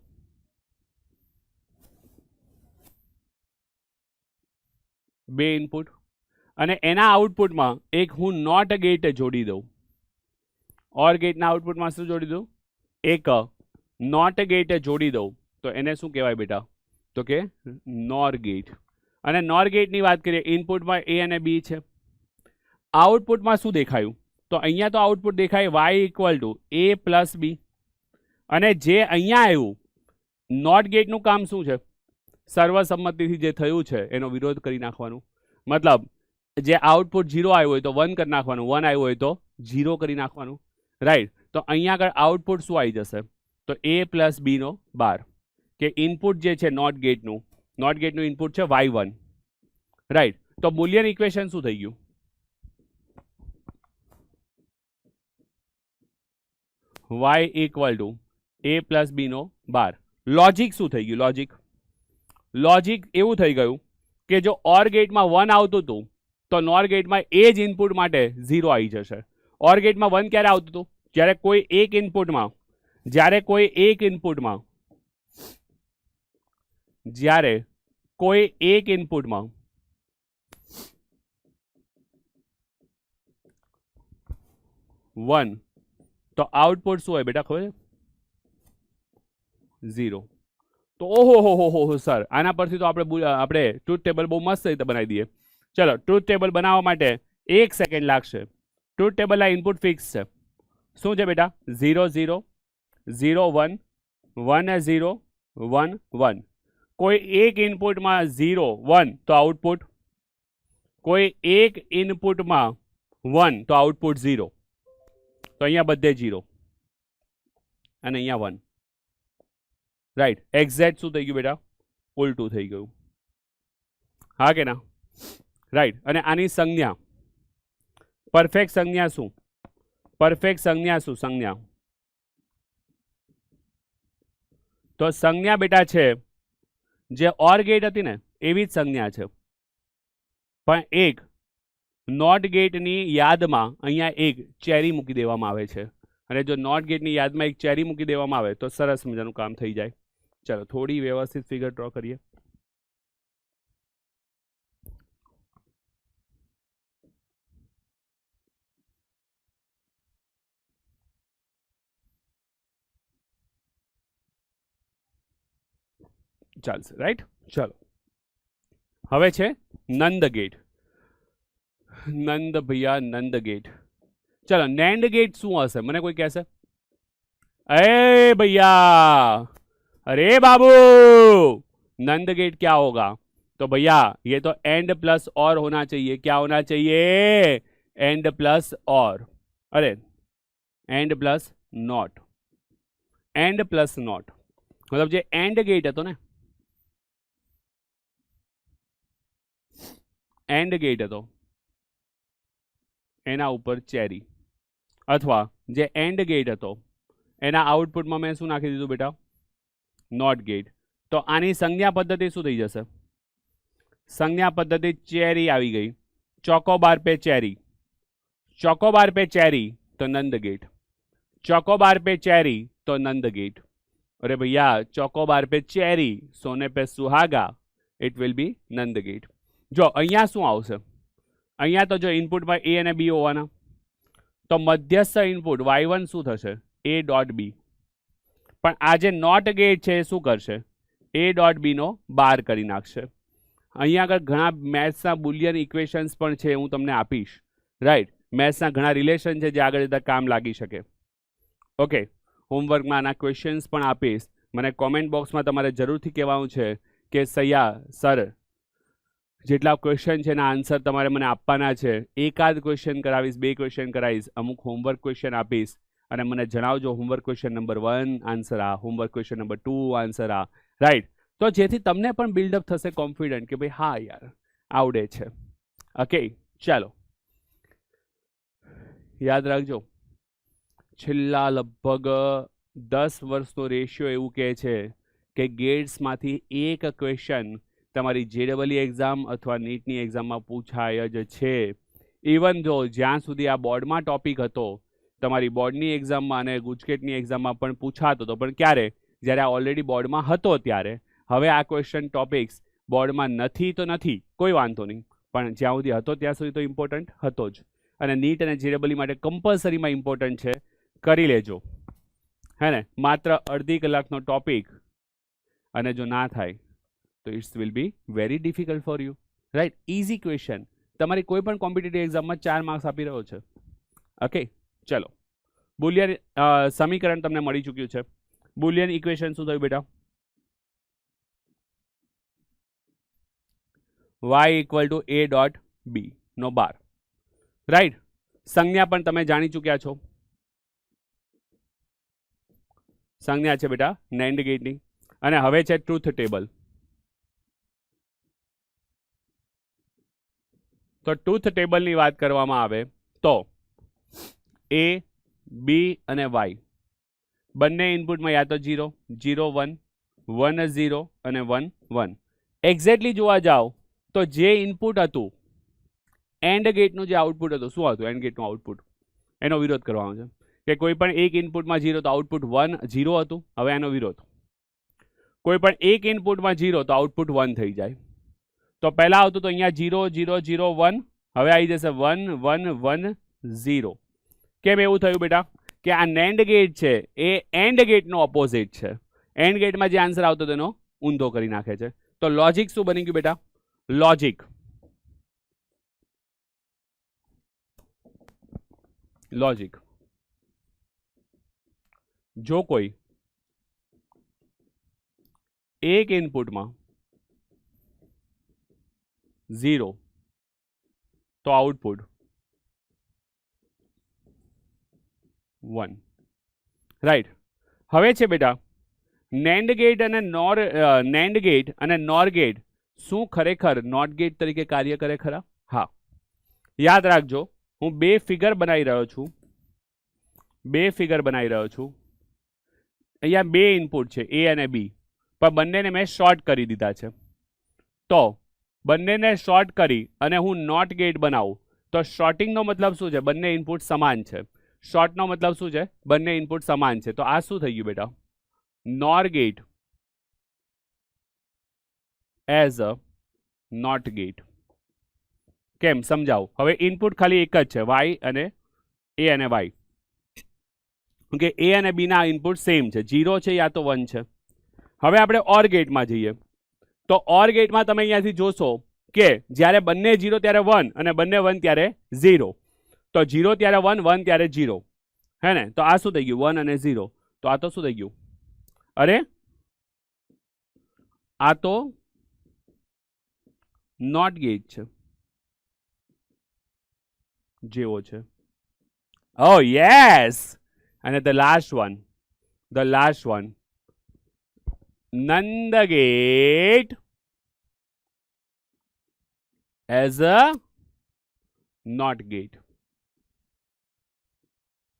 બે ઇનપુટ અને એના આઉટપુટમાં એક હું નોટ ગેટ જોડી દઉં. ઓર ગેટના આઉટપુટમાં શું જોડી દઉં? એક નોટ ગેટ જોડી દઉં. તો એને શું કહેવાય બેટા? તો કે નોર ગેટ. અને નોર ગેટની વાત કરીએ, ઇનપુટમાં a અને b છે. આઉટપુટમાં શું દેખાયું? તો અહીંયા તો આઉટપુટ દેખાય y equal to a plus b. અને જે અહીંયા આવ્યું, નોટ ગેટનું કામ શું છે? સર્વસંમતિથી જે થયું છે એનો વિરોધ કરી નાખવાનું. મતલબ જે આઉટપુટ 0 આવ્યું હોય તો 1 કરી નાખવાનું, 1 આવ્યું હોય તો 0 કરી નાખવાનું, રાઈટ. તો અહીંયા આગળ આઉટપુટ શું આવી જશે? તો a પ્લસ b નો બાર. કે ઇનપુટ જે છે નોટ ગેટનું ઇનપુટ છે y1, રાઈટ. તો બુલિયન ઇક્વેશન શું થઈ ગયું? y equal to a plus b નો બાર. લોજિક શું થઈ ગયું? લોજિક એવું થઈ ગયું કે જો ઓર ગેટમાં 1 આવતું હતું તો નોર ગેટમાં એ જ ઇનપુટ માટે 0 આવી જશે. ઓર ગેટમાં 1 ક્યારે આવતું હતું? જ્યારે કોઈ એક ઇનપુટમાં જ્યારે કોઈ એક ઇનપુટમાં 1 તો આઉટપુટ શું હોય બેટા ખબર છે? 0. તો ઓહો સર, આના પરથી તો આપણે ટ્રુથ ટેબલ બહુ મસ્ત રીતે બનાવી દઈએ. ચલો, ટ્રુથ ટેબલ બનાવવા માટે 1 સેકન્ડ લાગશે. ટ્રુથ ટેબલના ઇનપુટ ફિક્સ છે. શું છે બેટા? 0 0 0 1 1 0 1 1. કોઈ એક ઇનપુટમાં 0 1 તો આઉટપુટ, કોઈ એક ઇનપુટમાં 1 તો આઉટપુટ 0. તો અહીંયા બધે 0 અને અહીંયા 1. રાઈટ. એક્ઝેક્ટ શું થઈ ગયું બેટા? ઉલટું થઈ ગયું. હા કે ના? રાઈટ. અને આની સંજ્ઞા, પરફેક્ટ સંજ્ઞા શું? સંજ્ઞા તો સંજ્ઞા બેટા છે જે ઓર ગેટ હતી ને એવી જ સંજ્ઞા છે, પણ એક નોટ ગેટની યાદમાં અહીંયા એક ચેરી મૂકી દેવામાં આવે છે. અને જો નોટ ગેટની યાદમાં એક ચેરી મૂકી દેવામાં આવે તો સરસ મજાનું કામ થઈ જાય. ચલો, થોડી વ્યવસ્થિત ફિગર ડ્રો કરીએ. ચાલશે, રાઈટ. ચલો, હવે છે નંદ ગેટ. નંદ ગેટ. ચલો, નેન્ડ ગેટ શું હશે? મને કોઈ કહેશે? ए भैया, अरे बाबू, नंद गेट क्या होगा? तो भैया ये तो एंड प्लस और होना चाहिए. क्या होना चाहिए? एंड प्लस और. अरे and plus not. And plus not मतलब જે એન્ડ ગેટ હતો ને, એન્ડ ગેટ હતો એના ઉપર ચેરી, અથવા જે એન્ડ ગેટ હતો એના આઉટપુટમાં મેં શું નાખી દીધું બેટા? Not gate. તો આની સંજ્ઞા પદ્ધતિ શું થઈ જશે? સંજ્ઞા પદ્ધતિ ચેરી આવી ગઈ. Chocobar pay cherry, Chocobar pay cherry તો નંદ ગેટ, ચોકોબાર पे चेरी तो नंद गेट. अरे भैया, ચોકોબાર पे चेरी सोने पे सुहागा, it will be NAND gate. જો અહીંયા શું આવશે? અહીંયા તો જો ઇનપુટમાં એ અને બી હોવાના, તો મધ્યસ્થ ઇનપુટ y1 શું થશે? a dot b. પણ આ જે નોટ ગેટ છે એ શું કરશે? a ડોટ બી નો બાર કરી નાખશે. અહીંયા આગળ ઘણા મેથ્સના બુલિયન ઇક્વેશન્સ પણ છે, હું તમને આપીશ. રાઈટ. મેથ્સના ઘણા રિલેશન છે જે આગળ જતા કામ લાગી શકે. ઓકે, હોમવર્કમાં આના ક્વેશ્ચન્સ પણ આપીશ. મને કોમેન્ટ બોક્સમાં તમારે જરૂરથી કહેવાનું છે કે સૈયા સર, જેટલા ક્વેશ્ચન છે એના આન્સર તમારે મને આપવાના છે. એકાદ ક્વેશ્ચન કરાવીશ, 2 ક્વેશ્ચન કરાવીશ, અમુક હોમવર્ક ક્વેશ્ચન આપીશ અને મને જણાવજો હોમવર્ક ક્વેશ્ચન નંબર 1 આન્સર આ, હોમવર્ક ક્વેશ્ચન નંબર 2 આન્સર આ. રાઈટ. તો જેથી તમને પણ બિલ્ડઅપ થશે કોન્ફિડન્ટ કે ભાઈ હા યાર આવડે છે. ઓકે, ચાલો યાદ રાખજો, છેલ્લા લગભગ 10 વર્ષનો રેશિયો એવું કહે છે કે ગેટ્સમાંથી એક ક્વેશ્ચન તમારી JEE એક્ઝામ અથવા નીટની એક્ઝામમાં પૂછાય જ છે. ઇવન જો જ્યાં સુધી આ બોર્ડમાં ટોપિક હતો, તમારી બોર્ડની એક્ઝામમાં અને ગુજકેટની એક્ઝામમાં પણ પૂછાતો હતો, પણ ક્યારે? જ્યારે આ ઓલરેડી બોર્ડમાં હતો ત્યારે. હવે આ ક્વેશ્ચન ટોપિક્સ બોર્ડમાં નથી તો નથી, કોઈ વાંધો નહીં, પણ જ્યાં સુધી હતો ત્યાં સુધી તો ઇમ્પોર્ટન્ટ હતો જ. અને નીટ અને JEE માટે કમ્પલસરીમાં ઇમ્પોર્ટન્ટ છે, કરી લેજો. હે ને? માત્ર અડધી કલાકનો ટોપિક, અને જો ના થાય તો it's will be very difficult for you. Right. Easy question, તમારી કોઈ પણ કોમ્પિટિટિવ એક્ઝામમાં 4 માર્ક્સ આપી રહ્યો છે. ઓકે, ચલો. બુલિયન સમીકરણ તમને મળી ચૂક્યું છે. બુલિયન ઇક્વેશન શું થયું બેટા? y equal to a dot b નો બાર. રાઈટ. સંજ્ઞા પણ તમે જાણી ચૂક્યા છો. સંજ્ઞા છે બેટા નેન્ડ ગેટની. અને હવે છે ટ્રુથ ટેબલ. તો ટ્રુથ ટેબલની વાત કરવામાં આવે તો a, b અને y બંને ઇનપુટમાં યા તો 0 0 1 1 0 અને 1 1. એક્ઝેક્ટલી જોવા જાઓ તો જે ઇનપુટ હતું એન્ડ ગેટનું જે આઉટપુટ હતું, શું હતું એન્ડ ગેટનું આઉટપુટ? એનો વિરોધ કરવાનો છે કે કોઈ પણ એક ઇનપુટમાં 0 તો આઉટપુટ 1 0 હતું. હવે એનો વિરોધ, કોઈ પણ એક ઇનપુટમાં 0 તો આઉટપુટ 1 થઈ જાય. તો પહેલા આવતું તો અહીંયા 0 0 0 1, હવે આવી જશે 1 1 1 0. કેમ એવું થયું બેટા? કે આ NAND ગેટ છે એ એન્ડ ગેટનો ઓપોઝિટ છે. એન્ડ ગેટમાં જે આન્સર આવતો તેનો ઊંધો કરી નાખે છે. તો લોજિક શું બની ગયું બેટા? લોજિક જો કોઈ એક ઇનપુટમાં 0 તો આઉટપુટ 1. રાઈટ. હવે છે બેટા NAND ગેટ અને NAND ગેટ અને NOR ગેટ શું ખરેખર નોટ ગેટ તરીકે કાર્ય કરે ખરા? હા, યાદ રાખજો. હું બે ફિગર બનાવી રહ્યો છું. અહીંયા બે ઇનપુટ છે A અને B, પણ બંનેને મેં શોર્ટ કરી દીધા છે. તો બંનેને શોર્ટ કરી અને હું નોટ ગેટ બનાવું તો શોર્ટિંગનો મતલબ શું છે? બંને ઇનપુટ સમાન છે. શોર્ટનો મતલબ શું છે? બંને ઇનપુટ સમાન છે. તો આ શું થઈ ગયું બેટા? NOR gate as a not gate. કેમ સમજાવો? હવે ઇનપુટ ખાલી એક જ છે, Y અને A અને Y. ઓકે, A અને B ના ઇનપુટ સેમ છે, 0 છે યા તો 1 છે. હવે આપણે OR ગેટમાં જઈએ તો OR ગેટમાં તમે અહીંયાથી જોશો કે જ્યારે બંને 0 ત્યારે 1 અને બંને 1 ત્યારે 0. તો 0 ત્યારે 1, 1 ત્યારે 0, હે ને? તો આ શું થઈ ગયું? 1 અને 0. તો આ તો શું થઈ ગયું? અરે આ તો નોટ ગેટ છે જેવો છે. Oh yes. અને the last one NAND gate as a not gate.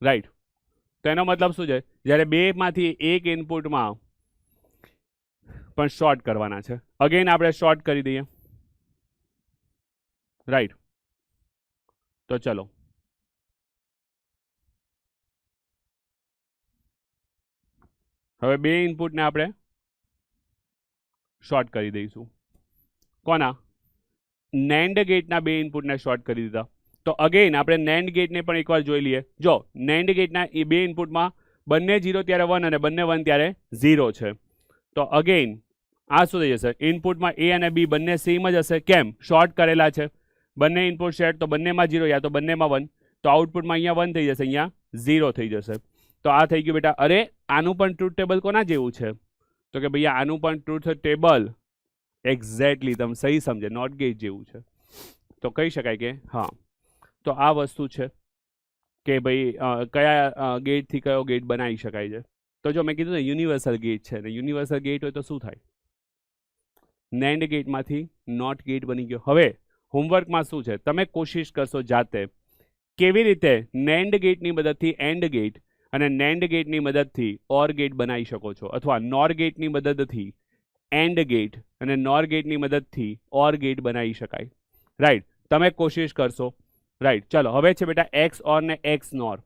Right. તો એનો મતલબ શું છે? જ્યારે બે માંથી એક ઇનપુટમાં પણ શોર્ટ કરવાના છે. અગેન આપણે શોર્ટ કરી દઈએ. રાઈટ. તો ચલો હવે બે ઇનપુટને આપણે શોર્ટ કરી દઈશું. કોના? NAND ગેટના બે ઇનપુટને શોર્ટ કરી દીધા. તો અગેન આપણે NAND ગેટને પણ એકવાર જોઈ લઈએ. જો NAND ગેટના એ બે ઇનપુટમાં બંને 0 ત્યારે 1 અને બંને 1 ત્યારે 0 છે. તો અગેન આ શું થઈ જશે? ઇનપુટમાં A અને B બંને સેમ જ હશે. કેમ? શોર્ટ કરેલા છે. બંને ઇનપુટ શેડ તો બંનેમાં 0 યા તો બંનેમાં 1. તો આઉટપુટમાં અહીંયા 1 થઈ જશે, અહીંયા 0 થઈ જશે. તો આ થઈ ગયું બેટા. અરે આનું પણ ટ્રુથ ટેબલ કોના જેવું છે? તો કે ભૈયા આનું પણ ટ્રુથ ટેબલ એક્ઝેક્ટલી તમે સહી સમજે નોટ ગેટ જેવું છે. તો કહી શકાય કે હા. તો આ વસ્તુ છે કે ભાઈ કયા ગેટથી કયો ગેટ બનાવી શકાય છે. તો જો મેં કીધું ને યુનિવર્સલ ગેટ છે ને, યુનિવર્સલ ગેટ હોય તો શું થાય? NAND ગેટમાંથી નોટ ગેટ બની ગયો. હવે હોમવર્કમાં શું છે? તમે કોશિશ કરશો જાતે કેવી રીતે NAND ગેટની મદદથી એન્ડ ગેટ અને NAND ગેટની મદદથી OR ગેટ બનાવી શકો છો, અથવા NOR ગેટની મદદથી એન્ડ ગેટ અને NOR ગેટની મદદથી OR ગેટ બનાવી શકાય. રાઈટ. તમે કોશિશ કરશો. રાઈટ. ચલો હવે છે બેટા XOR ને XNOR.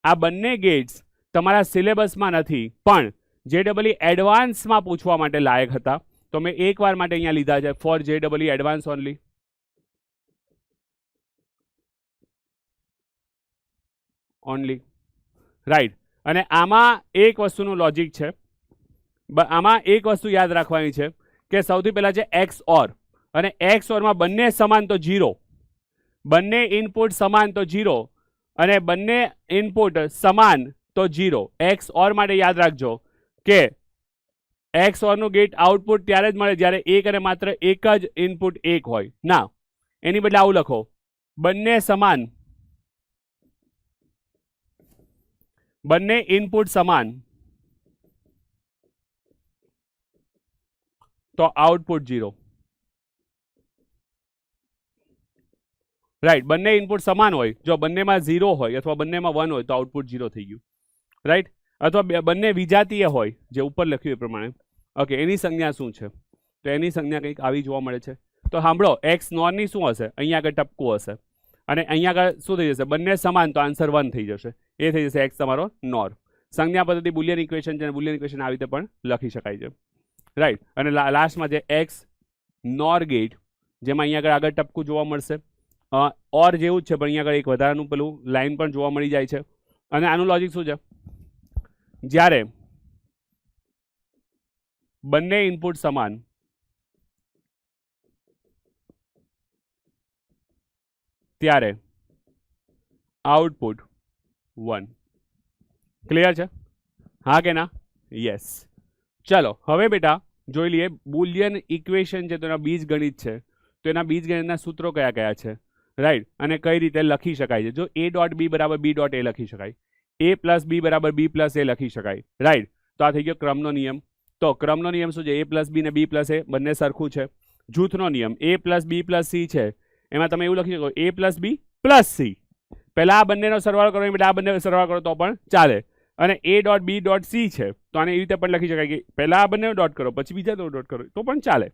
આ બંને ગેટ્સ તમારા સિલેબસમાં નથી, પણ JEE એડવાન્સમાં પૂછવા માટે લાયક હતા. તો મેં એકવાર માટે અહીંયા લીધા છે for JEE advance only. Right. અને આમાં એક વસ્તુનું લોજિક છે. આમાં એક વસ્તુ યાદ રાખવાની છે કે સૌથી પહેલા છે XOR, અને XORમાં બંને સમાન તો 0, બંને ઇનપુટ સમાન તો 0, અને બંને ઇનપુટ સમાન તો 0. XOR માટે યાદ રાખજો કે XOR નું ગેટ આઉટપુટ ત્યારે જ મળે જ્યારે એક અને માત્ર એક જ ઇનપુટ 1 હોય. ના, એની બદલે આવું લખો, બંને સમાન, બંને ઇનપુટ સમાન તો આઉટપુટ 0. રાઈટ. બંને ઇનપુટ સમાન હોય, જો બંનેમાં 0 હોય અથવા બંનેમાં 1 હોય તો આઉટપુટ 0 થઈ ગયું. રાઈટ. અથવા બંને વિજાતીય હોય જે ઉપર લખ્યું એ પ્રમાણે, ઓકે, એની સંજ્ઞા શું છે? તો એની સંજ્ઞા કંઈક આવી જોવા મળે છે. તો સાંભળો, એક્સ નોરની શું હશે? અહીંયા આગળ ટપકું હશે અને અહીંયા આગળ શું થઈ જશે? બંને સમાન, તો આન્સર 1 થઈ જશે. એ થઈ જશે એક્સ તમારો નોર. સંજ્ઞા પદ્ધતિ બુલિયન ઇક્વેશન છે, બુલિયન ઇક્વેશન આવી રીતે પણ લખી શકાય છે. રાઈટ. અને લાસ્ટમાં જે એક્સ નોર ગેટ, જેમાં અહીંયા આગળ ટપકું જોવા મળશે, ઓર જેવું જ છે, પણ અહીંયા આગળ એક વધારાનું પેલું લાઈન પણ જોવા મળી જાય છે. અને આનું લોજિક શું છે? જ્યારે બંને ઇનપુટ સમાન ત્યારે આઉટપુટ 1. ક્લિયર છે? હા કે ના? યસ. ચલો હવે બેટા જોઈ લઈએ બુલિયન ઇક્વેશન છે તો એના બીજગણિત છે, તો એના બીજગણિતના સૂત્રો કયા કયા છે, રાઈટ, અને કઈ રીતે લખી શકાય છે. જો a ડોટ બી બરાબર બી ડોટ એ લખી શકાય, a પ્લસ બી બરાબર બી પ્લસ એ લખી શકાય, રાઈટ. તો આ થઈ ગયો ક્રમનો નિયમ. તો ક્રમનો નિયમ શું છે? a પ્લસ બી ને બી પ્લસ એ બંને સરખું છે. જૂથનો નિયમ a plus b plus c છે, એમાં તમે એવું લખી શકો a plus b plus c. પહેલા આ બંનેનો સરવાળો કરો, એટલે આ બંને સરવાળો કરો તો પણ ચાલે. અને a dot b dot c છે, તો આને એવી રીતે પણ લખી શકાય કે પહેલા આ બંને ડોટ કરો પછી બીજા ડોટ કરો તો પણ ચાલે.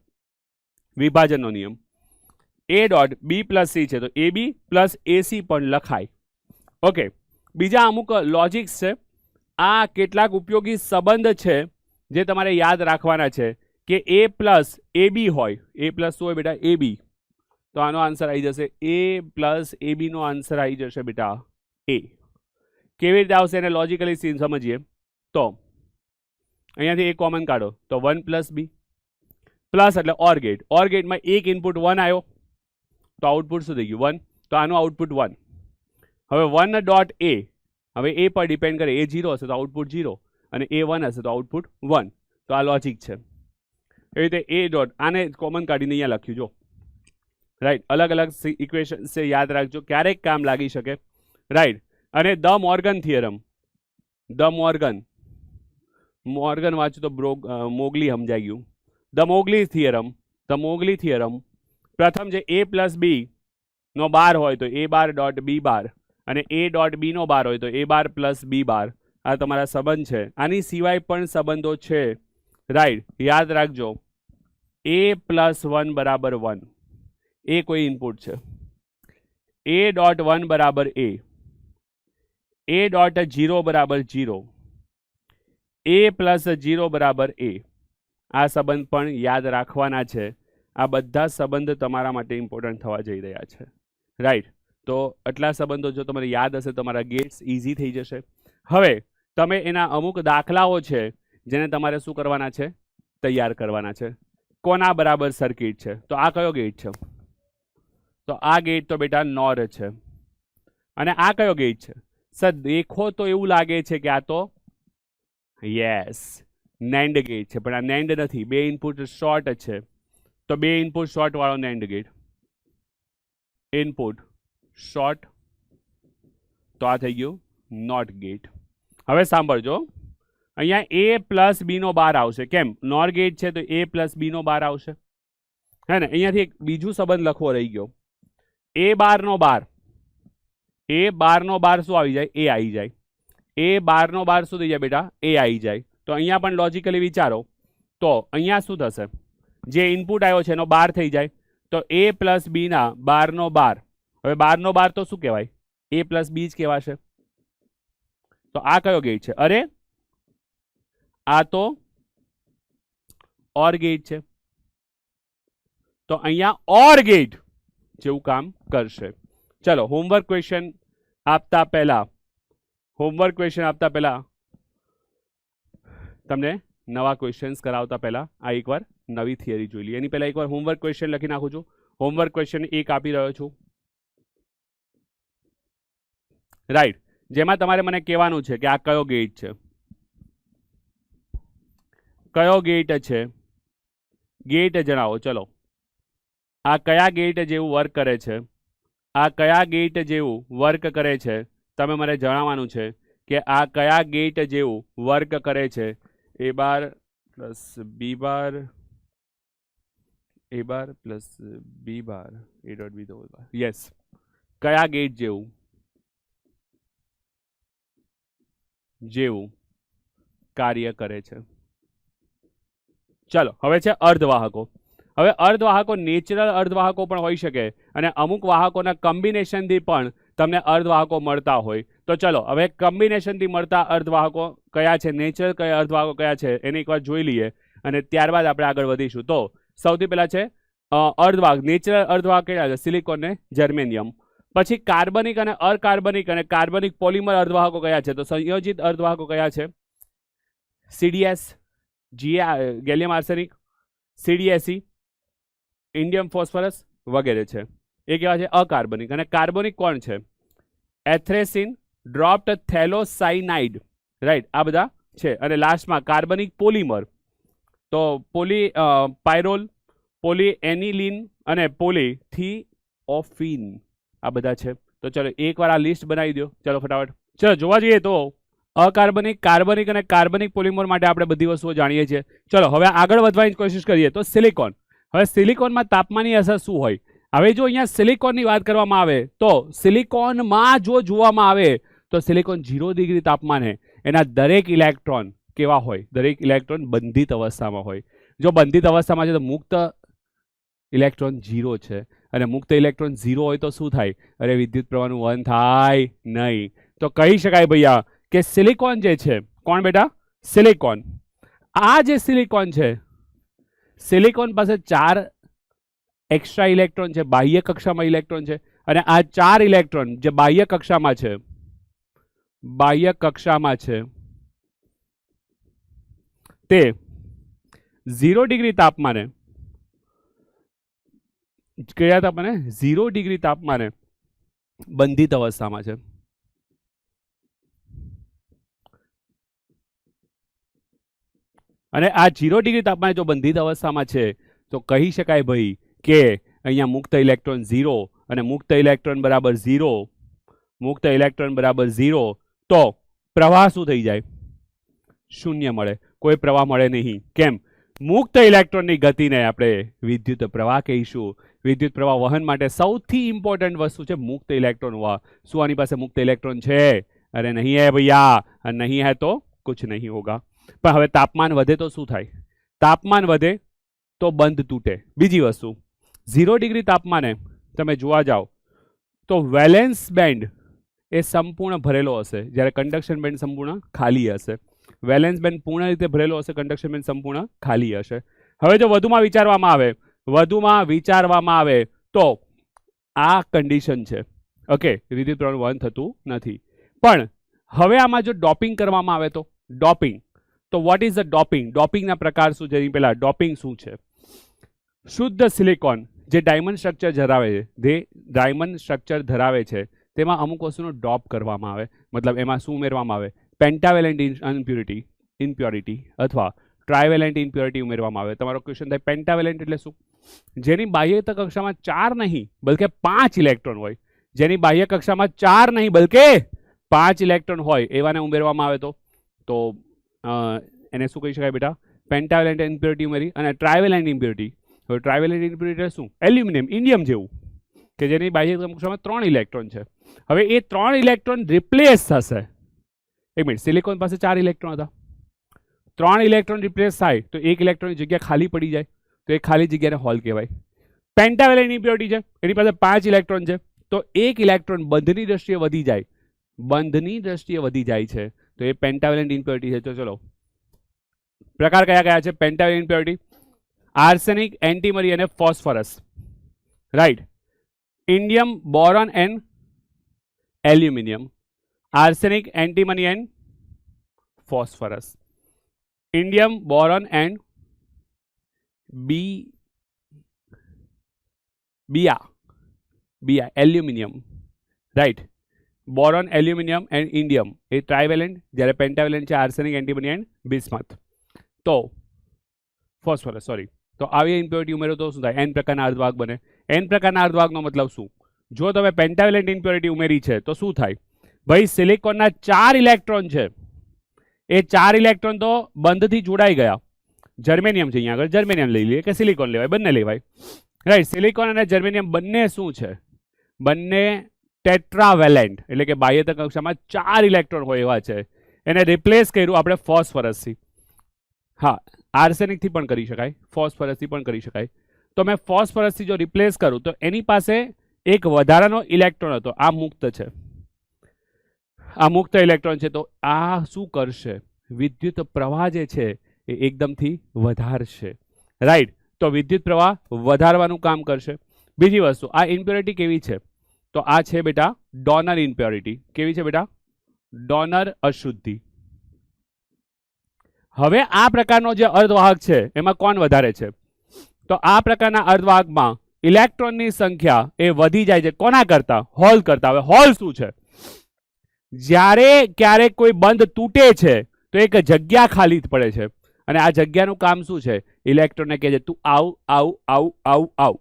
વિભાજનનો નિયમ a dot b plus c છે, તો એ બી પ્લસ એસી પણ લખાય. ઓકે, બીજા અમુક લોજિક્સ છે. આ કેટલાક ઉપયોગી સંબંધ છે જે તમારે યાદ રાખવાના છે કે a પ્લસ એ બી હોય. a પ્લસ શું હોય બેટા? એ બી. તો આનો આન્સર આવી જશે a પ્લસ એ બી નો આન્સર આવી જશે બેટા એ. કેવી રીતે આવશે એને લોજિકલી સીન સમજીએ. તો અહીંયાથી એક કોમન કાઢો તો 1 પ્લસ બી પ્લસ એટલે ઓર ગેટ. ઓર ગેટમાં એક ઇનપુટ 1 આવ્યો તો આઉટપુટ શું થઈ ગયું? 1. તો આનું આઉટપુટ 1. હવે 1 ડોટ એ, હવે એ પર ડિપેન્ડ કરે. એ 0 હશે તો આઉટપુટ 0 અને એ 1 હશે તો આઉટપુટ 1. તો આ લોજિક છે. એ રીતે એ ડોટ, આને કોમન કાઢીને અહીંયા લખ્યું જો, રાઈટ. અલગ અલગ ઇક્વેશન છે, યાદ રાખજો, ક્યારેક કામ લાગી શકે, રાઈટ. અને the Morgan theorem, the Morgan વાંચું તો મોગલી સમજાઈ ગયું. ધ મોગલી થિયરમ પ્રથમ જે a પ્લસ બી નો બાર હોય તો a બાર ડોટ બી બાર, અને a ડોટ બી નો બાર હોય તો a બાર પ્લસ બી બાર. આ તમારા સંબંધ છે. આની સિવાય પણ સંબંધો છે, રાઈટ. યાદ રાખજો, a પ્લસ 1 બરાબર 1, એ કોઈ ઇનપુટ છે. a ડોટ 1 બરાબર a ડોટ 0 બરાબર 0, a પ્લસ 0 બરાબર a. આ સંબંધ પણ યાદ રાખવાના છે. આ બધા સંબંધ તમારા માટે ઇમ્પોર્ટન્ટ થવા જઈ રહ્યા છે, રાઈટ. તો આટલા સંબંધો જો તમારે યાદ હશે, તમારા ગેટ્સ ઇઝી થઈ જશે. હવે તમે એના અમુક દાખલાઓ છે જેને તમારે શું કરવાના છે? તૈયાર કરવાના છે. કોના બરાબર સર્કિટ છે? તો આ કયો ગેટ છે? તો આ ગેટ તો બેટા નોર છે. અને આ કયો ગેટ છે? સર દેખો તો એવું લાગે છે કે આ તો યસ નેન્ડ ગેટ છે, પણ આ નેન્ડ નથી. બે ઇનપુટ શોર્ટ છે, તો બે ઇનપુટ શોર્ટ વાળો નેન્ડ ગેટ. ઇનપુટ શોર્ટ, તો આ થઈ ગયું નોટ ગેટ. હવે સાંભળજો, અહીંયા a પ્લસ બી નો બાર આવશે. કેમ? નોર ગેટ છે તો a પ્લસ બી નો બાર આવશે, હે ને. અહીંયાથી એક બીજું સંબંધ લખવો રહી ગયો. a બાર નો બાર, એ બાર નો બાર શું આવી જાય? એ આવી જાય. એ બાર નો બાર શું થઈ જાય બેટા? એ આવી જાય. તો અહીંયા પણ લોજિકલી વિચારો, તો અહીંયા શું થશે? જે ઇનપુટ આવ્યો છે એનો બાર થઈ જાય, તો a પ્લસ બી ના બાર નો બાર. હવે બાર નો બાર તો શું કહેવાય? a પ્લસ બી જ કહેવાશે. તો આ કયો ગેટ છે? અરે આ તો ઓર ગેટ છે. તો અહીંયા ઓર ગેટ જેવું કામ કરશે. ચલો, હોમવર્ક ક્વેશ્ચન આપતા પહેલા તમને નવા ક્વેશ્ચન્સ કરાવતા પહેલા આ એકવાર નવી થિયરી જોઈ લઈએ. એની પહેલા એકવાર હોમવર્ક ક્વેશ્ચન લખી નાખું છું. હોમવર્ક ક્વેશ્ચન 1 આપી રહ્યો છું, રાઈટ. જેમાં તમારે મને કહેવાનું છે કે આ કયો ગેટ છે? કયો ગેટ છે? ગેટ જણાવો. ચલો, આ કયા ગેટ જેવું વર્ક કરે છે? આ કયા ગેટ જેવું વર્ક કરે છે? તમે મને જણાવવાનું છે કે આ કયા ગેટ જેવું વર્ક કરે છે? a bar plus b bar, a bar plus b bar, a dot b dot bar. Yes, કયા ગેટ જેવું કાર્ય કરે છે? ચલો હવે છે અર્ધવાહકો. હવે અર્ધવાહકો નેચરલ અર્ધવાહકો પણ હોઈ શકે અને અમુક વાહકોના કોમ્બિનેશનથી પણ તમને અર્ધવાહકો મળતા હોય. તો ચલો હવે કોમ્બિનેશનથી મળતા અર્ધવાહકો કયા છે, નેચરલ કયા અર્ધવાહકો કયા છે એને એકવાર જોઈ લઈએ અને ત્યારબાદ આપણે આગળ વધીશું. તો સૌથી પહેલા છે અર્ધવાહક, નેચરલ અર્ધવાહક કયા છે, સિલિકોન ને જર્મેનિયમ. પછી કાર્બનિક અને અકાર્બનિક અને કાર્બનિક પોલિમર અર્ધવાહકો કયા છે, તો સંયોજિત અર્ધવાહકો કયા છે, CDS, gallium arsenic, CDSE, indium phosphorus વગેરે છે. એ કેવા છે અકાર્બનિક. અને કાર્બનિક કોણ છે, એથ્રેસિન, ડ્રોપ્ડ થેલોસાઇનાઇડ, રાઈટ, આ બધા છે. અને લાસ્ટમાં કાર્બનિક પોલિમર, તો પાયરોલ, પોલીએનિલિન અને પોલીથીઓફીન, આ બધા છે. તો ચલો એકવાર આ લિસ્ટ બનાવી દો. ચલો ફટાફટ. ચલો જોવા જઈએ તો અકાર્બનિક, કાર્બનિક અને કાર્બનિક પોલિમર માટે આપણે બધી વસ્તુઓ જાણીએ છીએ. ચલો હવે આગળ વધવાની કોશિશ કરીએ. તો સિલિકોન. હવે સિલિકોનમાં તાપમાનની અસર શું હોય? હવે જો અહીંયા સિલિકોનની વાત કરવામાં આવે તો સિલિકોનમાં જો જોવામાં આવે તો સિલિકોન 0 ડિગ્રી તાપમાને એના દરેક ઇલેક્ટ્રોન કેવા હોય? દરેક ઇલેક્ટ્રોન બંધિત અવસ્થામાં હોય. જો બંધિત અવસ્થામાં છે તો મુક્ત ઇલેક્ટ્રોન 0 છે અને મુક્ત ઇલેક્ટ્રોન 0 હોય તો શું થાય? અરે વિદ્યુત પ્રવાહનું વહન થાય નહીં. તો કહી શકાય ભૈયા કે સિલિકોન જે છે, કોણ બેટા? સિલિકોન. આ જે સિલિકોન છે, સિલિકોન પાસે 4 એક્સ્ટ્રા ઇલેક્ટ્રોન છે, બાહ્ય કક્ષામાં ઇલેક્ટ્રોન છે. અને આ 4 ઇલેક્ટ્રોન જે બાહ્ય કક્ષામાં છે, તે 0 ડિગ્રી તાપમાને, કયા તાપમાને? 0 ડિગ્રી તાપમાને બંધિત અવસ્થામાં છે. અને આ 0 ડિગ્રી તાપમાને જો બંધિત અવસ્થામાં છે તો કહી શકાય ભાઈ કે અહીંયા મુક્ત ઇલેક્ટ્રોન 0 અને મુક્ત ઇલેક્ટ્રોન બરાબર 0, મુક્ત ઇલેક્ટ્રોન બરાબર 0. તો પ્રવાહ શું થઈ જાય? શૂન્ય મળે. કોઈ પ્રવાહ મળે નહીં. કેમ? મુક્ત ઇલેક્ટ્રોનની ગતિને આપણે વિદ્યુત પ્રવાહ કહીશું. વિદ્યુત પ્રવાહ વહન માટે સૌથી ઇમ્પોર્ટન્ટ વસ્તુ છે મુક્ત ઇલેક્ટ્રોન હોવા. શું આની પાસે મુક્ત ઇલેક્ટ્રોન છે? અરે નહીં હે ભૈયા, નહીં હે તો કુછ નહીં હોગા. પણ હવે તાપમાન વધે તો શું થાય? તાપમાન વધે તો બંધ તૂટે. બીજી વસ્તુ, 0 ડિગ્રી તાપમાને તમે જોવા જાઓ તો વેલેન્સ બેન્ડ એ સંપૂર્ણ ભરેલો હશે, જ્યારે કન્ડક્શન બેન્ડ સંપૂર્ણ ખાલી હશે. વેલેન્સ બેન્ડ પૂર્ણ રીતે ભરેલો હશે, કન્ડક્શન બેન્ડ સંપૂર્ણ ખાલી હશે. હવે જો વધુમાં વિચારવામાં આવે તો આ કન્ડિશન છે. ઓકે, વિદ્યુત પ્રવાહ વહન થતું નથી. પણ હવે આમાં જો ડોપિંગ કરવામાં આવે તો ડોપિંગ. તો વોટ ઇઝ ધ ડોપિંગ? ડોપિંગના પ્રકાર શું છે? પહેલા ડોપિંગ શું છે? શુદ્ધ સિલિકોન જે ડાયમંડ સ્ટ્રક્ચર ધરાવે છે તેમાં અમુક વસ્તુનો ડોપ કરવામાં આવે. મતલબ એમાં શું ઉમેરવામાં આવે? પેન્ટાવેલેન્ટ ઇમ્પ્યોરિટી અથવા ટ્રાયવેલેન્ટ ઇમ્પ્યોરિટી ઉમેરવામાં આવે. તમારો ક્વેશ્ચન થાય પેન્ટાવેલેન્ટ એટલે શું? જેની બાહ્ય કક્ષામાં 4 નહીં બલકે 5 ઇલેક્ટ્રોન હોય. જેની બાહ્ય કક્ષામાં 4 નહીં બલકે 5 ઇલેક્ટ્રોન હોય એવાને ઉમેરવામાં આવે તો એને શું કહી શકાય બેટા? પેન્ટાવેલેન્ટ ઇમ્પ્યોરિટી ઉમેરી. અને ટ્રાયવેલેન્ટ ઇમ્પ્યોરિટી, હવે ટ્રાયવેલેન્ટ ઇમ્પ્યોરિટી શું? એલ્યુમિનિયમ, ઇન્ડિયમ જેવું, કે જેની બાહ્ય કક્ષામાં 3 ઇલેક્ટ્રોન છે. હવે એ 3 ઇલેક્ટ્રોન રિપ્લેસ થશે. એક મિનિટ, સિલિકોન પાસે 4 ઇલેક્ટ્રોન હતા, 3 ઇલેક્ટ્રોન રિપ્લેસ થાય તો 1 ઇલેક્ટ્રોનની જગ્યા ખાલી પડી જાય, તો એ ખાલી જગ્યાને હોલ કહેવાય. પેન્ટાવેલેન્ટ ઇમ્પ્યોરિટી છે, એની પાસે 5 ઇલેક્ટ્રોન છે, તો 1 ઇલેક્ટ્રોન બંધની દ્રષ્ટિએ વધી જાય છે, તો એ પેન્ટાવેલેન્ટ ઇમ્પ્યોરિટી છે. તો ચલો પ્રકાર કયા કયા છે પેન્ટાવેલેન્ટ ઇમ્પ્યોરિટી? આર્સેનિક, એન્ટીમરી અને phosphorus, right. Indium, boron and aluminium. Arsenic, antimony and phosphorus. Indium, boron and બીયા aluminium, right. Boron, aluminium and indium એ ટ્રાયવેલેન્ટ, જ્યારે પેન્ટાવેલેન્ટ છે આર્સેનિક, એન્ટીમની એન્ડ બિસ્મથ. તો ફોસ્ફરસ, સોરી. તો આવી impurity ઉમેરો તો શું થાય? એન પ્રકારના અર્ધવાહક બને. એન પ્રકારના અર્ધવાહકનો મતલબ શું? જો તમે પેન્ટાવેલેન્ટ ઇમ્પ્યોરિટી ઉમેરી છે તો શું થાય? ભાઈ સિલિકોનના 4 ઇલેક્ટ્રોન છે, એ 4 ઇલેક્ટ્રોન તો બંધથી જોડાઈ ગયા. જર્મેનિયમ છે, અહીંયા આગળ જર્મેનિયમ લઈ લઈએ કે સિલિકોન લેવાય, બંને લેવાય, રાઈટ. સિલિકોન અને જર્મેનિયમ બંને શું છે? બંને ટેટ્રાવેલેન્ટ, એટલે કે બાહ્ય કક્ષામાં 4 ઇલેક્ટ્રોન હોય એવા છે. એને રિપ્લેસ કર્યું આપણે ફોસ્ફરસથી. હા, આર્સેનિકથી પણ કરી શકાય, ફોસ્ફરસથી પણ કરી શકાય. તો મેં ફોસ્ફરસથી જો રિપ્લેસ કરું તો એની પાસે એક વધારાનો ઇલેક્ટ્રોન હતો, આ મુક્ત છે, આ મુક્ત ઇલેક્ટ્રોન છે. તો આ શું કરશે? વિદ્યુત પ્રવાહ જે છે એ એકદમથી વધારશે, રાઈટ. તો વિદ્યુત પ્રવાહ વધારવાનું કામ કરશે. બીજી વસ્તુ, આ ઇમ્પ્યોરિટી કેવી છે? તો આ છે બેટા ડોનર ઇમ્પ્યોરિટી. કેવી છે બેટા? ડોનર અશુદ્ધિ. હવે આ પ્રકારનો જે અર્ધવાહક છે એમાં કોણ વધારે છે? તો આ પ્રકારના અર્ધવાહકમાં ઇલેક્ટ્રોનની સંખ્યા એ વધી જાય છે. કોના કરતા? હોલ કરતા. હવે હોલ શું છે? જ્યારે ક્યારેક કોઈ બંધ તૂટે છે તો એક જગ્યા ખાલી પડે છે, અને આ જગ્યાનું કામ શું છે? ઇલેક્ટ્રોનને કહે છે તું આવ આવ આવ આવ આવ.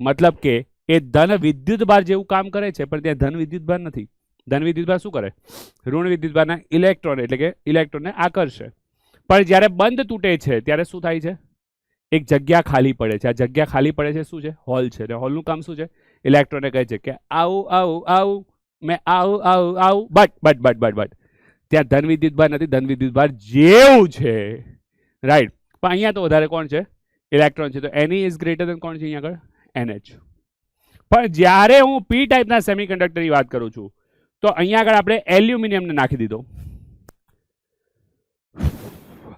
મતલબ કે એ ધન વિદ્યુતભાર જેવું કામ કરે છે, પણ ત્યાં ધન વિદ્યુતભાર નથી. ધન વિદ્યુતભાર શું કરે? ઋણ વિદ્યુતભારના ઇલેક્ટ્રોન એટલે કે ઇલેક્ટ્રોનને આકર્ષે. પણ જ્યારે બંધ તૂટે છે ત્યારે શું થાય છે? એક જગ્યા ખાલી પડે છે. આ જગ્યા ખાલી પડે છે શું છે? હોલ છે. અને હોલનું કામ શું છે? ઇલેક્ટ્રોનને કહે છે કે આવું આવું આવું, મેં આવું આવું આવું. બટ ત્યાં ધન વિદ્યુતભાર નથી, ધન વિદ્યુતભાર જેવું છે, રાઈટ. પણ અહીંયા તો વધારે કોણ છે? ઇલેક્ટ્રોન છે. તો એની ઇઝ ગ્રેટર દેન કોણ છે અહીંયા આગળ? NH. પણ જ્યારે હું પી ટાઈપના સેમિકન્ડક્ટરની વાત કરું છું તો અહીંયા આગળ આપણે એલ્યુમિનિયમને નાખી દીધો.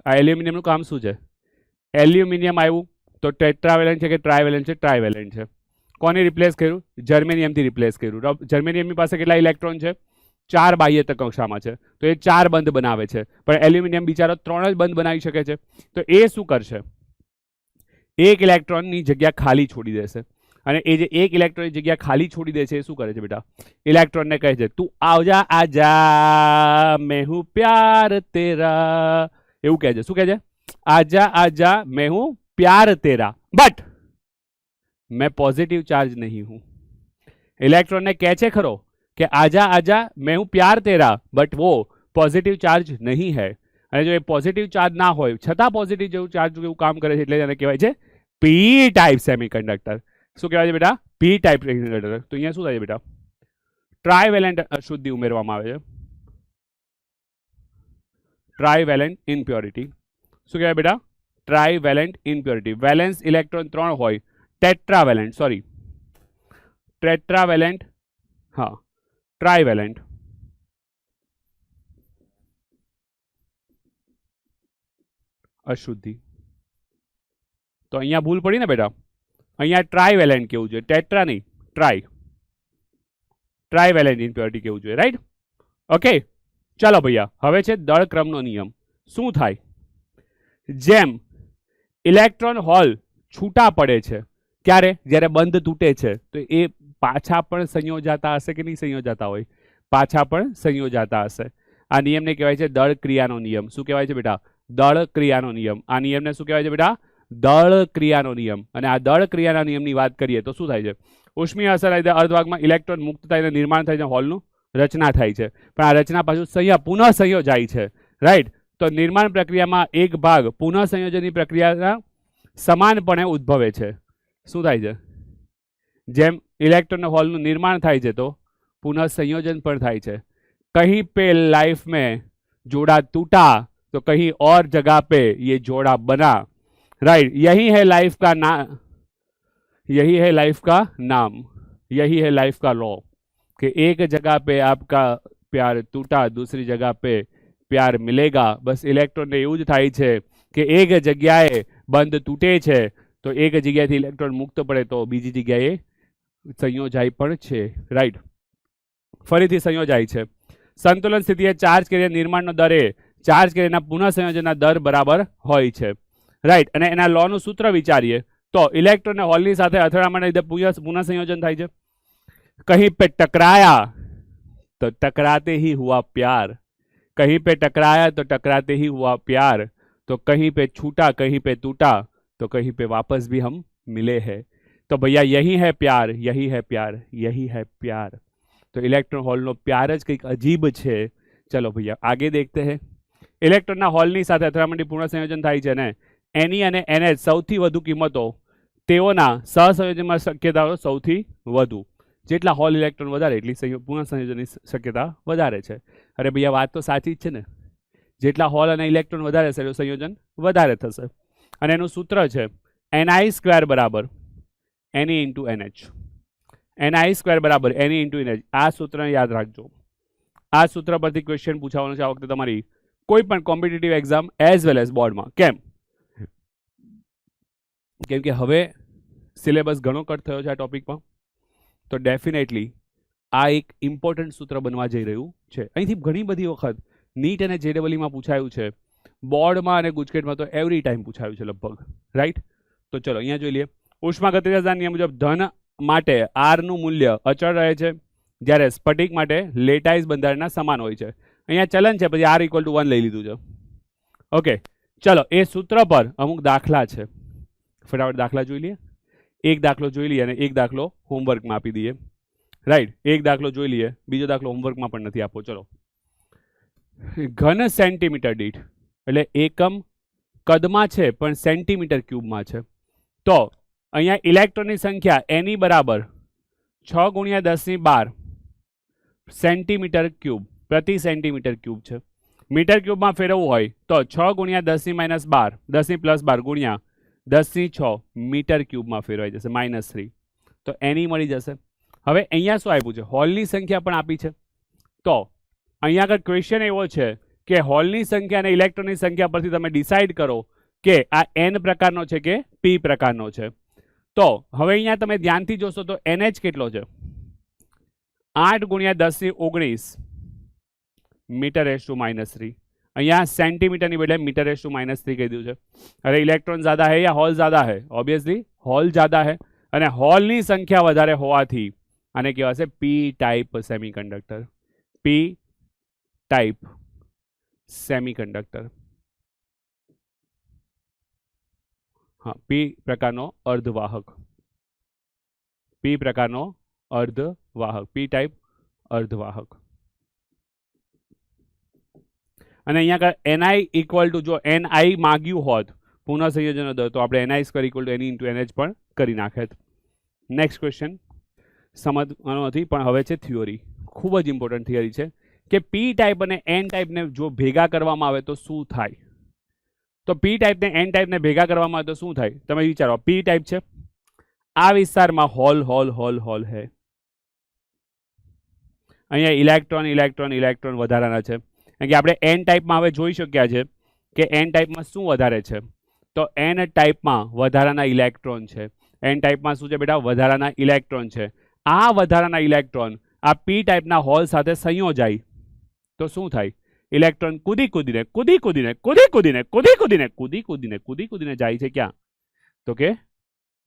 આ એલ્યુમિનિયમનું કામ શું છે? એલ્યુમિનિયમ આવ્યું તો ટેટ્રાવેલેન્ટ છે કે ટ્રાયવેલેન્ટ છે? ટ્રાયવેલેન્ટ છે. કોને રિપ્લેસ કર્યું? જર્મેનિયમથી રિપ્લેસ કર્યું. જર્મેનિયમની પાસે કેટલા ઇલેક્ટ્રોન છે? 4 બાહ્ય કક્ષામાં છે. તો એ 4 બંધ બનાવે છે, પણ એલ્યુમિનિયમ બિચારો 3 જ બંધ બનાવી શકે છે. તો એ શું કરશે? એક ઇલેક્ટ્રોનની જગ્યા ખાલી છોડી દેશે. અને એ જે એક ઇલેક્ટ્રોનની જગ્યા ખાલી છોડી દે છે એ શું કરે છે બેટા? ઇલેક્ટ્રોનને કહે છે તું આવજા આજા મેં હું પ્યાર તેરા. એવું કહે છે. શું કહે છે? आजा आजा मैं हूं प्यार तेरा, बट मैं पॉजिटिव चार्ज नहीं हूं. इलेक्ट्रॉन ने कह छे खरो कि आजा आजा मैं हूं प्यार तेरा, बट वो पॉजिटिव चार्ज नहीं है. અને જો એ પોઝિટિવ ચાર્જ ના હોય છતાં પોઝિટિવ જેવું ચાર્જ જેવું કામ કરે છે એટલે એને કહેવાય છે પી ટાઈપ સેમિકન્ડક્ટર. શું કહેવાય છે બેટા? પી ટાઈપ સેમિકન્ડક્ટર. તો અહીંયા શું થાય છે બેટા? ટ્રાયવેલેન્ટ અશુદ્ધિ ઉમેરવામાં આવે છે. ટ્રાયવેલેન્ટ ઇમ્પ્યોરિટી. શું કહેવાય બેટા? ટ્રાયવેલેન્ટ ઇમ્પ્યોરિટી. વેલેન્સ ઇલેક્ટ્રોન 3 હોય. ટેટ્રાવેલેન્ટ, સોરી, ટેટ્રાવેલેન્ટ, હા, ટ્રાયવેલેન્ટ. અશુદ્ધિ. તો અહીંયા ભૂલ પડી ને બેટા? અહીંયા ટ્રાયવેલેન્ટ કેવું જોઈએ, ટેટ્રા નહીં, ટ્રાય. ટ્રાયવેલેન્ટ ઇમ્પ્યોરિટી કેવું જોઈએ, રાઈટ? ઓકે, ચાલો ભૈયા, હવે છે દળ ક્રમનો નિયમ. શું થાય? જેમ ઇલેક્ટ્રોન હોલ છૂટા પડે છે ક્યારે? જ્યારે બંધ તૂટે છે. તો એ પાછા પણ સંયોજાતા હશે કે નહીં સંયોજાતા હોય? પાછા પણ સંયોજાતા હશે. આ નિયમને કહેવાય છે દળ ક્રિયાનો નિયમ. શું કહેવાય છે બેટા? દળ ક્રિયાનો નિયમ. આ નિયમને શું કહેવાય છે બેટા? દળ ક્રિયાનો નિયમ. અને આ દળ ક્રિયાના નિયમની વાત કરીએ તો શું થાય છે? ઉષ્મીય અસર લીધે અર્ધભાગમાં ઇલેક્ટ્રોન મુક્ત થઈને નિર્માણ થાય છે, હોલનું રચના થાય છે. પણ આ રચના પાછું પુનઃ સંયોજાય છે, રાઈટ? તો નિર્માણ પ્રક્રિયામાં એક ભાગ પુનઃ સંયોજનની પ્રક્રિયાના સમાનપણે ઉદ્ભવે છે. શું થાય છે? જેમ ઇલેક્ટ્રોન હોલનું નિર્માણ થાય છે તો પુનઃ संयोजन પણ થાય છે. कहीं पे लाइफ में जोड़ा टूटा तो कहीं और जगह पे ये जोड़ा बना, राइट? यही है लाइफ का नाम, यही है लाइफ का नाम, यही है लाइफ का लॉ कि एक जगह पे आपका प्यार टूटा, दूसरी जगह पे प्यार मिलेगा. बस इलेक्ट्रॉन ने એવું જ થાય છે કે એક જગ્યાએ બંધ તૂટે છે તો એક જગ્યાએથી ઇલેક્ટ્રોન મુક્ત પડે તો બીજી જગ્યાએ સંયોજાય પણ છે, રાઈટ? ફરીથી સંયોજાય છે. સંતુલન સ્થિતિએ ચાર્જ કેરિયર નિર્માણનો દર એ ચાર્જ કેરિયરના પુનઃ સંયોજનના દર બરાબર હોય છે, રાઈટ? અને એના લોનું સૂત્ર વિચારીએ તો ઇલેક્ટ્રોન હોલની સાથે અથડામણને લીધે પુનઃ સંયોજન થાય છે. કहीं पे टकराया तो टकराते ही हुआ प्यार, कहीं पे टकराया तो टकराते ही हुआ प्यार, तो कहीं पे छूटा कहीं पे टूटा तो कहीं पे वापस भी हम मिले हैं. तो भैया यही है प्यार, यही है प्यार, यही है प्यार. तो इलेक्ट्रॉन હોલનો પ્યાર જ કંઈક અજીબ છે. ચલો ભૈયા આગે દેખતે હે. ઇલેક્ટ્રોનના હોલની સાથે અથડામણથી પૂર્ણ સંયોજન થાય છે ને એની અને NH સૌથી વધુ કિંમતો તેઓના સહસંયોજનમાં શક્યતાઓ સૌથી વધુ. જેટલા હોલ ઇલેક્ટ્રોન વધારે એટલી પૂર્ણ સંયોજનની શક્યતા વધારે છે. અરે ભૈયા વાત તો સાચી જ છે ને? જેટલા હોલ અને ઇલેક્ટ્રોન વધારે હશે એટલું સંયોજન વધારે થશે. અને એનું સૂત્ર છે Ni² બરાબર Ne ઇન્ટુ NH. Ni² બરાબર Ne ઇન્ટુ NH. આ સૂત્રને યાદ રાખજો. આ સૂત્ર પરથી ક્વેશ્ચન પૂછાવાનો છે આ વખતે તમારી કોઈ પણ competitive exam as well as બોર્ડમાં. કેમ કે હવે સિલેબસ ઘણો કટ થયો છે આ ટોપિકમાં, તો ડેફિનેટલી આ એક ઇમ્પોર્ટન્ટ સૂત્ર બનવા જઈ રહ્યું છે. અહીંથી ઘણી બધી વખત નીટ અને JEE પૂછાયું છે, બોર્ડમાં અને ગુજકેટમાં તો એવરી ટાઈમ પૂછાયું છે લગભગ, રાઈટ? તો ચલો અહીંયા જોઈ લઈએ. ઉષ્માગતિશાસ્ત્રના નિયમ મુજબ ધન માટે R નું મૂલ્ય અચળ રહે છે, જ્યારે સ્ફટિક માટે લેટાઇસ બંધારણના સમાન હોય છે. અહીંયા ચલન છે, પછી R = 1 લઈ લીધું છે. ઓકે, ચલો એ સૂત્ર પર અમુક દાખલા છે, ફટાફટ દાખલા જોઈ લઈએ. એક દાખલો જોઈ લઈએ અને એક દાખલો હોમવર્કમાં આપી દઈએ, રાઈટ? એક દાખલો જોઈ લઈએ, બીજો દાખલો હોમવર્કમાં પણ નથી આપવો. ચલો, ઘન સેન્ટીમીટર દીઠ એટલે એકમ કદમાં છે પણ સેન્ટીમીટર ક્યુબમાં છે. તો અહીંયા ઇલેક્ટ્રોનની સંખ્યા એની બરાબર 6 × 10⁻12 સેન્ટીમીટર ક્યુબ પ્રતિ સેન્ટીમીટર ક્યુબ છે. મીટર ક્યુબમાં ફેરવવું હોય તો 6 × 10⁻12 10+12 ગુણ્યા 10⁶ મીટર ક્યુબમાં ફેરવાઈ જશે, -3. તો એની મળી જશે. હવે અહીંયા શું આપ્યું છે? હોલની સંખ્યા પણ આપી છે. તો અહીંયા આગળ ક્વેશ્ચન એવો છે કે હોલની સંખ્યા અને ઇલેક્ટ્રોનની સંખ્યા પરથી તમે ડિસાઇડ કરો કે આ N પ્રકારનો છે કે P પ્રકારનો છે. તો હવે અહીંયા તમે ધ્યાનથી જોશો તો NH કેટલો છે? 8 × 10⁻19 मीटर⁻3. અહીંયા સેન્ટીમીટરની બદલે मीटर⁻3 કહી દીધું છે. અરે ઇલેક્ટ્રોન જ્યાદા હે યા હોલ જ્યાદા હે? ઓબ્વિયસલી હોલ જ્યાદા હે, અને હોલની સંખ્યા વધારે હોવાથી આને કહેવાશે P type semiconductor. P type semiconductor. હા, P પ્રકારનો અર્ધવાહક. P પ્રકારનો અર્ધવાહક, P ટાઈપ અર્ધવાહક. અને અહીંયા આગળ Ni = જો Ni માગ્યું હોત પુનઃસંયોજન દર, તો આપણે Ni² = Ne × NH પણ કરી નાખેત. નેક્સ્ટ ક્વેશ્ચન સમજવાનો નથી, પણ હવે છે થિયોરી. ખૂબ જ ઇમ્પોર્ટન્ટ થિયરી છે કે P ટાઈપ અને N ટાઈપને જો ભેગા કરવામાં આવે તો શું થાય. તો P ટાઈપને N ટાઈપને ભેગા કરવામાં આવે તો શું થાય? તમે વિચારો. P ટાઈપ છે, આ વિસ્તારમાં હોલ હોલ હોલ હોલ હે. અહીંયા ઇલેક્ટ્રોન ઇલેક્ટ્રોન ઇલેક્ટ્રોન વધારાના છે. કારણ કે આપણે N ટાઈપમાં હવે જોઈ શક્યા છે કે N ટાઈપમાં શું વધારે છે? તો N ટાઈપમાં વધારાના ઇલેક્ટ્રોન છે. N ટાઈપમાં શું છે બેટા? વધારાના ઇલેક્ટ્રોન છે. આ વધારાના ઇલેક્ટ્રોન આ P ટાઈપના હોલ સાથે સંયોજાય તો શું થાય? ઇલેક્ટ્રોન કૂદી કૂદીને જાય છે ક્યાં? તો કે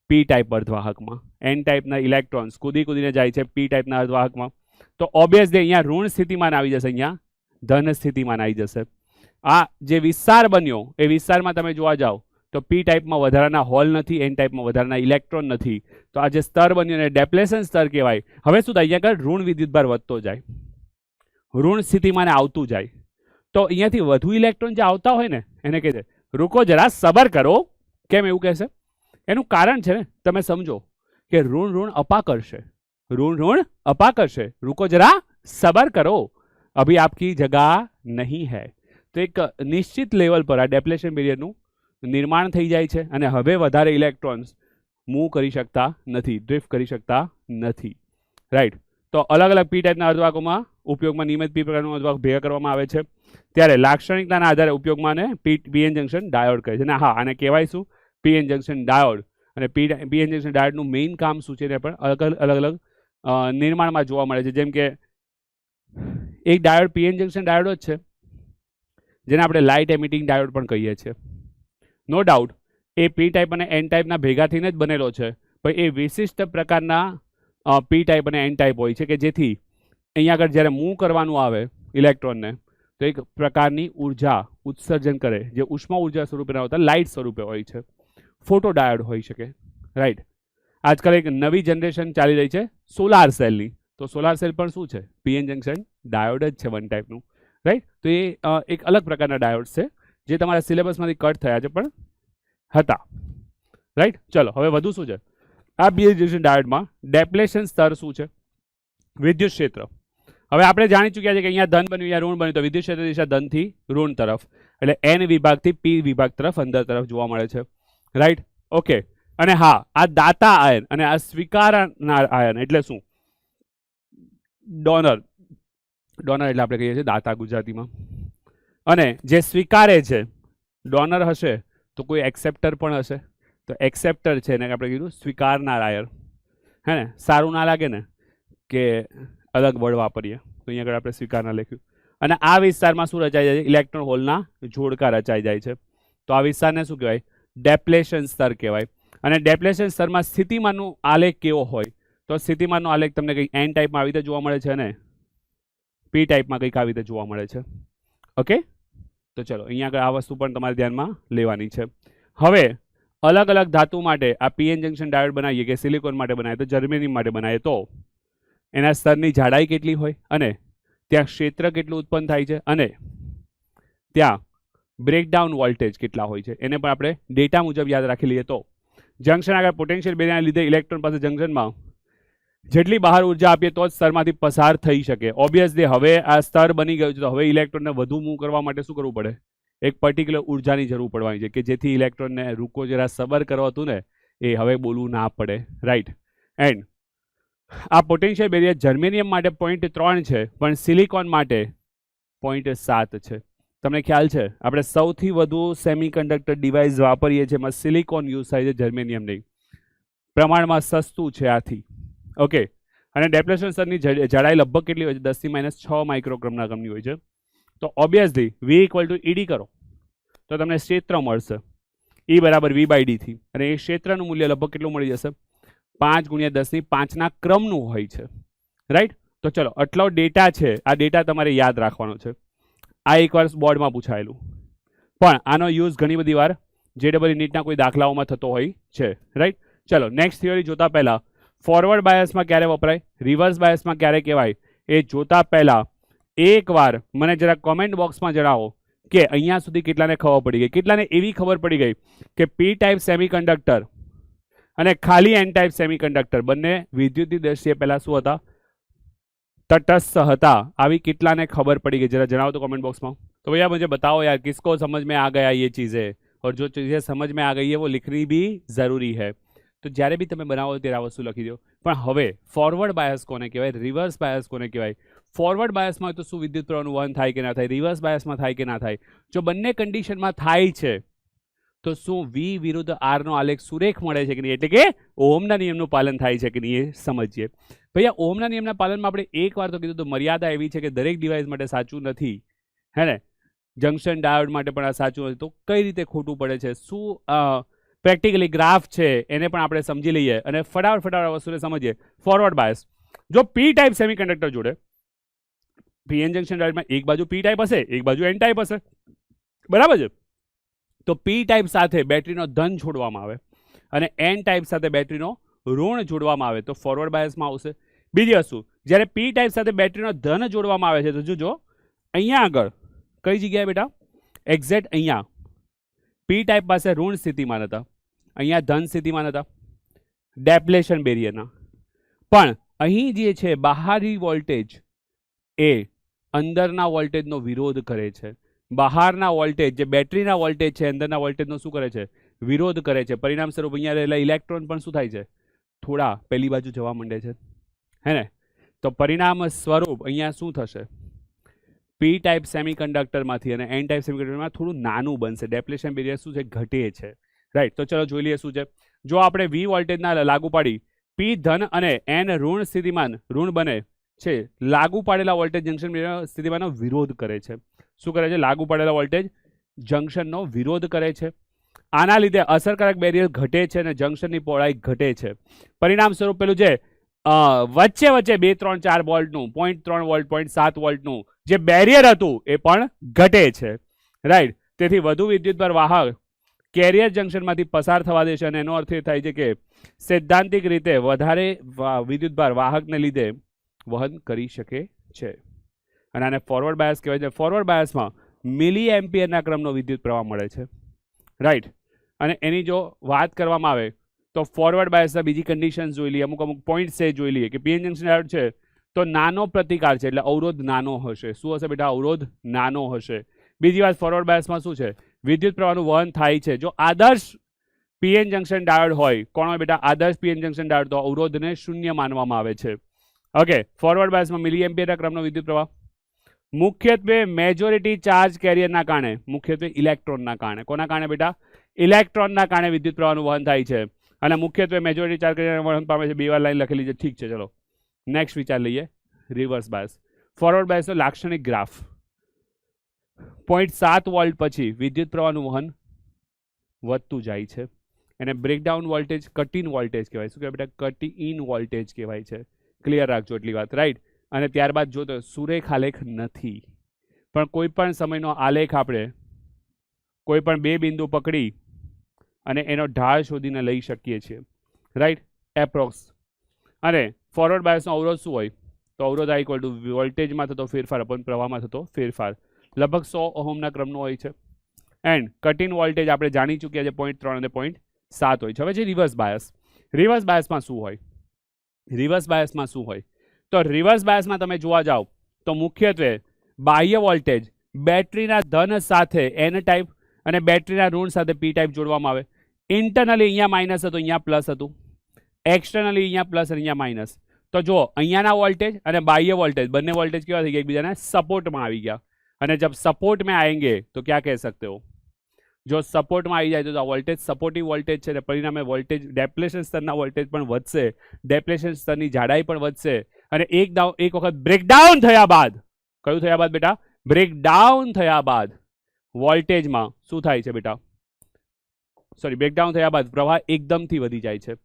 P ટાઈપ અર્ધવાહકમાં. N ટાઈપના ઇલેક્ટ્રોન્સ કૂદી કૂદીને જાય છે P ટાઈપના અર્ધવાહકમાં. તો ઓબ્વિયસલી અહીંયા ઋણ સ્થિતિમાન આવી જશે, અહીંયા ધન સ્થિતિમાન આવી જશે. આ જે વિસ્તાર બન્યો એ વિસ્તારમાં તમે જોવા જાઓ તો P ટાઈપમાં વધારાના હોલ નથી, N ટાઈપમાં વધારાના ઇલેક્ટ્રોન નથી. તો આ જે સ્તર બન્યો એને ડેપ્લેશન સ્તર કહેવાય. હવે શું થાય? અહીંયા આગળ ઋણ વિદ્યુતભાર વધતો જાય, ઋણ સ્થિતિમાને આવતું જાય. તો અહીંયાથી વધુ ઇલેક્ટ્રોન જે આવતા હોય ને એને કહે છે રૂકો જરા સબર કરો. કેમ એવું કહેશે? એનું કારણ છે ને, તમે સમજો કે ઋણ ઋણ અપા કરશે, ઋણ ઋણ અપા કરશે. રૂકો જરા સબર કરો, અભી આપકી જગા નહીં હૈ. તો એક નિશ્ચિત લેવલ પર આ ડેપ્લેશન બેરિયરનું નિર્માણ થઈ જાય છે અને હવે વધારે ઇલેક્ટ્રોન્સ મૂવ કરી શકતા નથી, ડ્રિફ્ટ કરી શકતા નથી, રાઈટ? તો અલગ અલગ P ટાઈપના અર્ધવાહકોમાં ઉપયોગમાં નિયમિત P પ્રકારનું અર્ધવાહક ભેગા કરવામાં આવે છે. ત્યારે લાક્ષણિકતાના આધારે ઉપયોગમાં PN જંકશન ડાયોડ કહે છે. ને હા, આને કહેવાય શું? PN junction diode. અને PN જંકશન ડાયોડનું મેઇન કામ શું છે એને પણ અલગ અલગ નિર્માણમાં જોવા મળે છે. જેમ કે એક ડાયોડ PN જંકશન ડાયોડ જ છે, જેને આપણે લાઇટ એમિટિંગ ડાયોડ પણ કહીએ છીએ. નો ડાઉટ એ P ટાઈપ અને N ટાઈપના ભેગા થઈને જ બનેલો છે, પણ એ વિશિષ્ટ પ્રકારના P ટાઈપ અને N ટાઈપ હોય છે કે જેથી અહીંયા આગળ જ્યારે મૂવ કરવાનું આવે ઇલેક્ટ્રોનને તો એક પ્રકારની ઉર્જા ઉત્સર્જન કરે, જે ઉષ્મા ઉર્જા સ્વરૂપે ના હોતા લાઇટ સ્વરૂપે હોય છે. ફોટો ડાયોડ હોઈ શકે, રાઈટ? આજકાલ એક નવી જનરેશન ચાલી રહી છે સોલાર સેલની. તો સોલાર સેલ પણ શું છે? PN જંકશન ડાયોડ જ છે, વન ટાઈપનું, રાઈટ? તો એ એક અલગ પ્રકારના ડાયોડ છે જે તમારા સિલેબસમાંથી કટ થયા છે પણ હતા, રાઈટ? ચલો હવે વધુ શું છે આ PN જંકશન ડાયોડમાં? ડેપ્લેશન સ્તર શું છે? વિદ્યુત ક્ષેત્ર. હવે આપણે જાણી ચૂક્યા છે કે અહીંયા ધન બન્યું, અહીંયા ઋણ બન્યું, તો વિદ્યુત ક્ષેત્ર દિશા ધનથી ઋણ તરફ, એટલે એન વિભાગથી પી વિભાગ તરફ અંદર તરફ જોવા મળે છે. Right, okay. અને હા, આ દાતા આયન અને આ સ્વીકારનાર આયન એટલે શું? ડોનર. ડોનર એટલે આપણે કહીએ છીએ દાતા ગુજરાતીમાં. અને જે સ્વીકારે છે, ડોનર હશે તો કોઈ એક્સેપ્ટર પણ હશે, તો એક્સેપ્ટર છે એને આપણે કીધું સ્વીકારનાર આયન. હે ને, સારું ના લાગે ને કે અલગ વર્ડ વાપરીએ, તો અહીંયા આગળ આપણે સ્વીકારનાર લખ્યું. અને આ વિસ્તારમાં શું રચાઈ જાય છે? ઇલેક્ટ્રોન હોલના જોડકા રચાઈ જાય છે. તો આ વિસ્તારને શું કહેવાય? ડેપ્લેશન સ્તર કહેવાય. અને ડેપ્લેશન સ્તરમાં સ્થિતિમાનનું આલેખ કેવો હોય? તો સ્થિતિમાનનો આલેખ તમને કંઈક એન ટાઈપમાં આવી રીતે જોવા મળે છે અને પી ટાઈપમાં કંઈક આવી રીતે જોવા મળે છે. ઓકે, તો ચલો અહીંયા આગળ આ વસ્તુ પણ તમારે ધ્યાનમાં લેવાની છે. હવે અલગ અલગ ધાતુ માટે આ પીએન જંક્શન ડાયોડ બનાવીએ કે સિલિકોન માટે બનાવીએ, તો જર્મેનિયમ માટે બનાવીએ, તો એના સ્તરની જાડાઈ કેટલી હોય અને ત્યાં ક્ષેત્ર કેટલું ઉત્પન્ન થાય છે અને ત્યાં બ્રેકડાઉન વોલ્ટેજ કેટલા હોય છે, એને પણ આપણે ડેટા મુજબ યાદ રાખી લઈએ. તો જંક્શન આગળ પોટેન્શિયલ બેરિયરના લીધે ઇલેક્ટ્રોન પાસે જંક્શનમાં જેટલી બહાર ઉર્જા આપીએ તો જ સ્તરમાંથી પસાર થઈ શકે. ઓબ્વિયસલી હવે આ સ્તર બની ગયું છે, તો હવે ઇલેક્ટ્રોનને વધુ મૂવ કરવા માટે શું કરવું પડે? એક પર્ટિક્યુલર ઉર્જાની જરૂર પડવાની છે કે જેથી ઇલેક્ટ્રોનને રૂકો જરા સબર કરવા હતું ને એ હવે બોલવું ના પડે. રાઈટ. એન્ડ આ પોટેન્શિયલ બેરિયર જર્મેનિયમ માટે 0.3 છે, પણ સિલિકોન માટે 0.7 છે. તમને ખ્યાલ છે આપણે સૌથી વધુ સેમિકન્ડક્ટર ડિવાઇસ વાપરીએ છીએ, એમાં સિલિકોન યુઝ થાય છે, જર્મેનિયમ નહીં. પ્રમાણમાં સસ્તું છે આથી. ઓકે. અને ડેપ્લેશન સ્તરની જાડાઈ લગભગ કેટલી હોય છે? 10⁻⁶ માઇક્રોગ્રામના ક્રમની હોય છે. તો ઓબ્વિયસલી V = ED કરો તો તમને ક્ષેત્ર મળશે, E = V/D થી, અને એ ક્ષેત્રનું મૂલ્ય લગભગ કેટલું મળી જશે? 5 × 10⁵ ક્રમનું હોય છે. રાઈટ. તો ચલો આટલો ડેટા છે, આ ડેટા તમારે યાદ રાખવાનો છે. આ એકવાર બોર્ડમાં પૂછાયેલું, પણ આનો યુઝ ઘણી બધી વાર JEE નીટના કોઈ દાખલાઓમાં થતો હોય છે. રાઈટ. ચલો નેક્સ્ટ થિયરી જોતા પહેલા ફોરવર્ડ બાયસમાં ક્યારે વપરાય, રિવર્સ બાયસમાં ક્યારે કહેવાય, એ જોતા પહેલા એકવાર મને જરા કોમેન્ટ બોક્સમાં જણાવો કે અહીંયા સુધી કેટલાને ખબર પડી ગઈ, કેટલાને એવી ખબર પડી ગઈ કે પી ટાઈપ સેમિકન્ડક્ટર અને ખાલી એન ટાઈપ સેમિકન્ડક્ટર બંને વિદ્યુતની દ્રષ્ટિએ પહેલા શું હતા? तटस्थ હતા. આવી કેટલાને ખબર પડી ગઈ? જરા જણાવો તો कमेंट बॉक्स में. तो भैया मुझे बताओ यार किसको समझ में आ गया ये चीज़ें, और जो चीज़ें समझ में आ गई है वो लिखनी भी ज़रूरी है. तो જ્યારે બી તમે બનાવો ત્યારે આ વસ્તુ લખી દો. પણ હવે ફોરવર્ડ બાયસ કોને કહેવાય, રિવર્સ બાયસ કોને કહેવાય? ફોરવર્ડ બાયસમાં તો શું વિદ્યુત પ્રવાહનું વહન થાય કે ના થાય, રિવર્સ બાયસમાં થાય કે ના થાય? જો બંને કન્ડિશનમાં થાય છે તો શું V વિરુદ્ધ R નો આલેખ સુરેખ મળે છે કે નહીં, એટલે કે ઓહમના નિયમનું પાલન થાય છે કે નહીં, એ સમજીએ. ભૈયા ઓહમના નિયમના પાલનમાં આપણે એકવાર તો કીધું તો મર્યાદા એવી છે કે દરેક ડિવાઇસ માટે સાચું નથી, હે ને? જંક્શન ડાયોડ માટે પણ આ સાચું નથી. તો કઈ રીતે ખોટું પડે છે, શું પ્રેક્ટિકલી ગ્રાફ છે એને પણ આપણે સમજી લઈએ અને ફટાફટ આ વસ્તુને સમજીએ. ફોરવર્ડ બાયસ, જો પી ટાઈપ સેમિકન્ડક્ટર જોડે પીએન જંક્શન ડાયોડમાં એક બાજુ પી ટાઈપ હશે, એક બાજુ એન ટાઈપ હશે, બરાબર છે? તો પી ટાઈપ સાથે બેટરીનો ધન જોડવામાં આવે અને એન ટાઈપ સાથે બેટરીનો ઋણ જોડવામાં આવે તો ફોરવર્ડ બાયસમાં આવશે. બીજી વસ્તુ, જ્યારે પી ટાઈપ સાથે બેટરીનો ધન જોડવામાં આવે છે તો જોજો અહીંયા આગળ કઈ જગ્યાએ બેટા? એક્ઝેક્ટ અહીંયા પી ટાઈપ પાસે ઋણ સ્થિતિમાન હતા, અહીંયા ધન સ્થિતિમાન હતા ડેપ્લેશન બેરિયરના. પણ અહીં જે છે બહારી વોલ્ટેજ એ અંદરના વોલ્ટેજનો વિરોધ કરે છે. બહારના વોલ્ટેજ જે બેટરીના વોલ્ટેજ છે અંદરના વોલ્ટેજનો શું કરે છે? વિરોધ કરે છે. પરિણામ સ્વરૂપ અહીંયા રહેલા ઇલેક્ટ્રોન પણ શું થાય છે? થોડા પેલી બાજુ જવા માંડે છે, હે ને? તો પરિણામ સ્વરૂપ અહીંયા શું થશે? પી ટાઈપ સેમિકન્ડક્ટરમાંથી અને એન ટાઈપ સેમિકન્ડક્ટરમાં થોડું નાનું બનશે. ડેપ્લેશન બેરિયર શું છે? ઘટે છે. રાઈટ. તો ચલો જોઈ લઈએ શું છે. જો આપણે V વોલ્ટેજના લાગુ પાડી પી ધન અને એન ઋણ સ્થિતિમાન ઋણ બને છે, લાગુ પાડેલા વોલ્ટેજ જંક્શન સ્થિતિમાનનો વિરોધ કરે છે. શું કરે છે? લાગુ પાડેલા વોલ્ટેજ જંક્શનનો વિરોધ કરે છે. આના લીધે અસરકારક બેરિયર ઘટે છે અને જંક્શનની પહોળાઈ ઘટે છે. પરિણામ સ્વરૂપ પેલું છે વચ્ચે વચ્ચે 2, 3, 4 વોલ્ટનું 0.3 વોલ્ટ 0.7 વોલ્ટનું જે બેરિયર હતું એ પણ ઘટે છે. રાઈટ. તેથી વધુ વિદ્યુતભાર વાહક કેરિયર જંક્શનમાંથી પસાર થવા દેશે અને એનો અર્થ એ થાય છે કે સૈદ્ધાંતિક રીતે વધારે વિદ્યુતભાર વાહકને લીધે વહન કરી શકે છે. અને આને ફોરવર્ડ બાયસ કહેવાય છે. ફોરવર્ડ બાયસમાં મિલી એમ્પિયરના ક્રમનો વિદ્યુત પ્રવાહ મળે છે. રાઈટ. અને એની જો વાત કરવામાં આવે તો ફોરવર્ડ બાયસના બીજી કન્ડિશન જોઈ લઈએ, અમુક પોઈન્ટ છે જોઈ લઈએ કે પીએન જંક્શન ડાયોડ છે તો નાનો પ્રતિકાર છે એટલે અવરોધ નાનો હશે. શું હશે બેટા? અવરોધ નાનો હશે. બીજી વાત, ફોરવર્ડ બાયસમાં શું છે? વિદ્યુત પ્રવાહનું વહન થાય છે. જો આદર્શ પીએન જંકશન ડાયોડ હોય, કોણ હોય બેટા? આદર્શ પીએન જંકશન ડાયોડ, તો અવરોધને શૂન્ય માનવામાં આવે છે. ઓકે, ફોરવર્ડ બાયસમાં મિલી એમ્પિયરના ક્રમનો વિદ્યુત પ્રવાહ મુખ્યત્વે મેજોરિટી ચાર્જ કેરિયરના કારણે, મુખ્યત્વે ઇલેક્ટ્રોનના કારણે. કોના કારણે બેટા? ઇલેક્ટ્રોનના કારણે વિદ્યુત પ્રવાહનું વહન થાય છે. અને મુખ્યત્વે મેજોરિટી ચાર્જ કેરિયર વહન પામે છે. 2 વાર લાઈન લખેલી છે. ઠીક છે, ચલો નેક્સ્ટ વિચાર લઈએ. Reverse bias. ફોરવર્ડ બાયસનો લાક્ષણિક ગ્રાફ. 0.7 વોલ્ટ પછી વિદ્યુત પ્રવાહનું વહન વધતું જાય છે. એને breakdown voltage cut in voltage કહેવાય. શું કહેવાય બેટા? કટ ઇન વોલ્ટેજ કહેવાય છે. ક્લિયર રાખજો એટલી વાત, રાઈટ. અને ત્યારબાદ જો તો સુરેખ આલેખ નથી, પણ કોઈ પણ સમયનો આલેખ આપણે કોઈ પણ 2 બિંદુ પકડી અને એનો ઢાળ શોધીને લઈ શકીએ છીએ, રાઈટ, એપ્રોક્સ. અને ફોરવર્ડ બાયસનો અવરોધ શું હોય? તો અવરોધ આ ઇક્વલ ટુ વોલ્ટેજમાં થતો ફેરફાર અપન પ્રવાહમાં થતો ફેરફાર, લગભગ 100 ઓહમના ક્રમનો હોય છે. એન્ડ કટ ઇન વોલ્ટેજ આપણે જાણી ચૂક્યા છે 0.3 અને 0.7 હોય છે. હવે છે રિવર્સ બાયસ. રિવર્સ બાયસમાં શું હોય? રિવર્સ બાયસમાં શું હોય? તો રિવર્સ બાયસમાં તમે જોવા જાઓ તો મુખ્યત્વે બાહ્ય વોલ્ટેજ બેટરીના ધન સાથે એન ટાઈપ અને બેટરીના ઋણ સાથે પી ટાઈપ જોડવામાં આવે. ઇન્ટરનલી અહીંયા માઇનસ હતું, અહીંયા પ્લસ હતું. એક્સટર્નલી અહીંયા પ્લસ અને અહીંયા માઇનસ. તો જો અહીંયાના વોલ્ટેજ અને બાહ્ય વોલ્ટેજ બંને વોલ્ટેજ કેવા થઈ ગયા? એકબીજાના સપોર્ટમાં આવી ગયા. અને जब सपोर्ट में आएंगे तो क्या कह सकते हो? जो सपोर्ट में आई जाए तो वोल्टेज सपोर्टिव वोल्टेज है, परिणामे वोल्टेज डेप्लेशन स्तर वोल्टेज पण વધશે, डेप्लेशन સ્તરની જાડાઈ પણ વધશે. અને એક વખત બ્રેકડાઉન થયા બાદ, કયું થયા બાદ બેટા? બ્રેકડાઉન થયા બાદ વોલ્ટેજમાં શું થાય છે બેટા? સોરી, બ્રેકડાઉન થયા બાદ પ્રવાહ એકદમથી વધી જાય છે.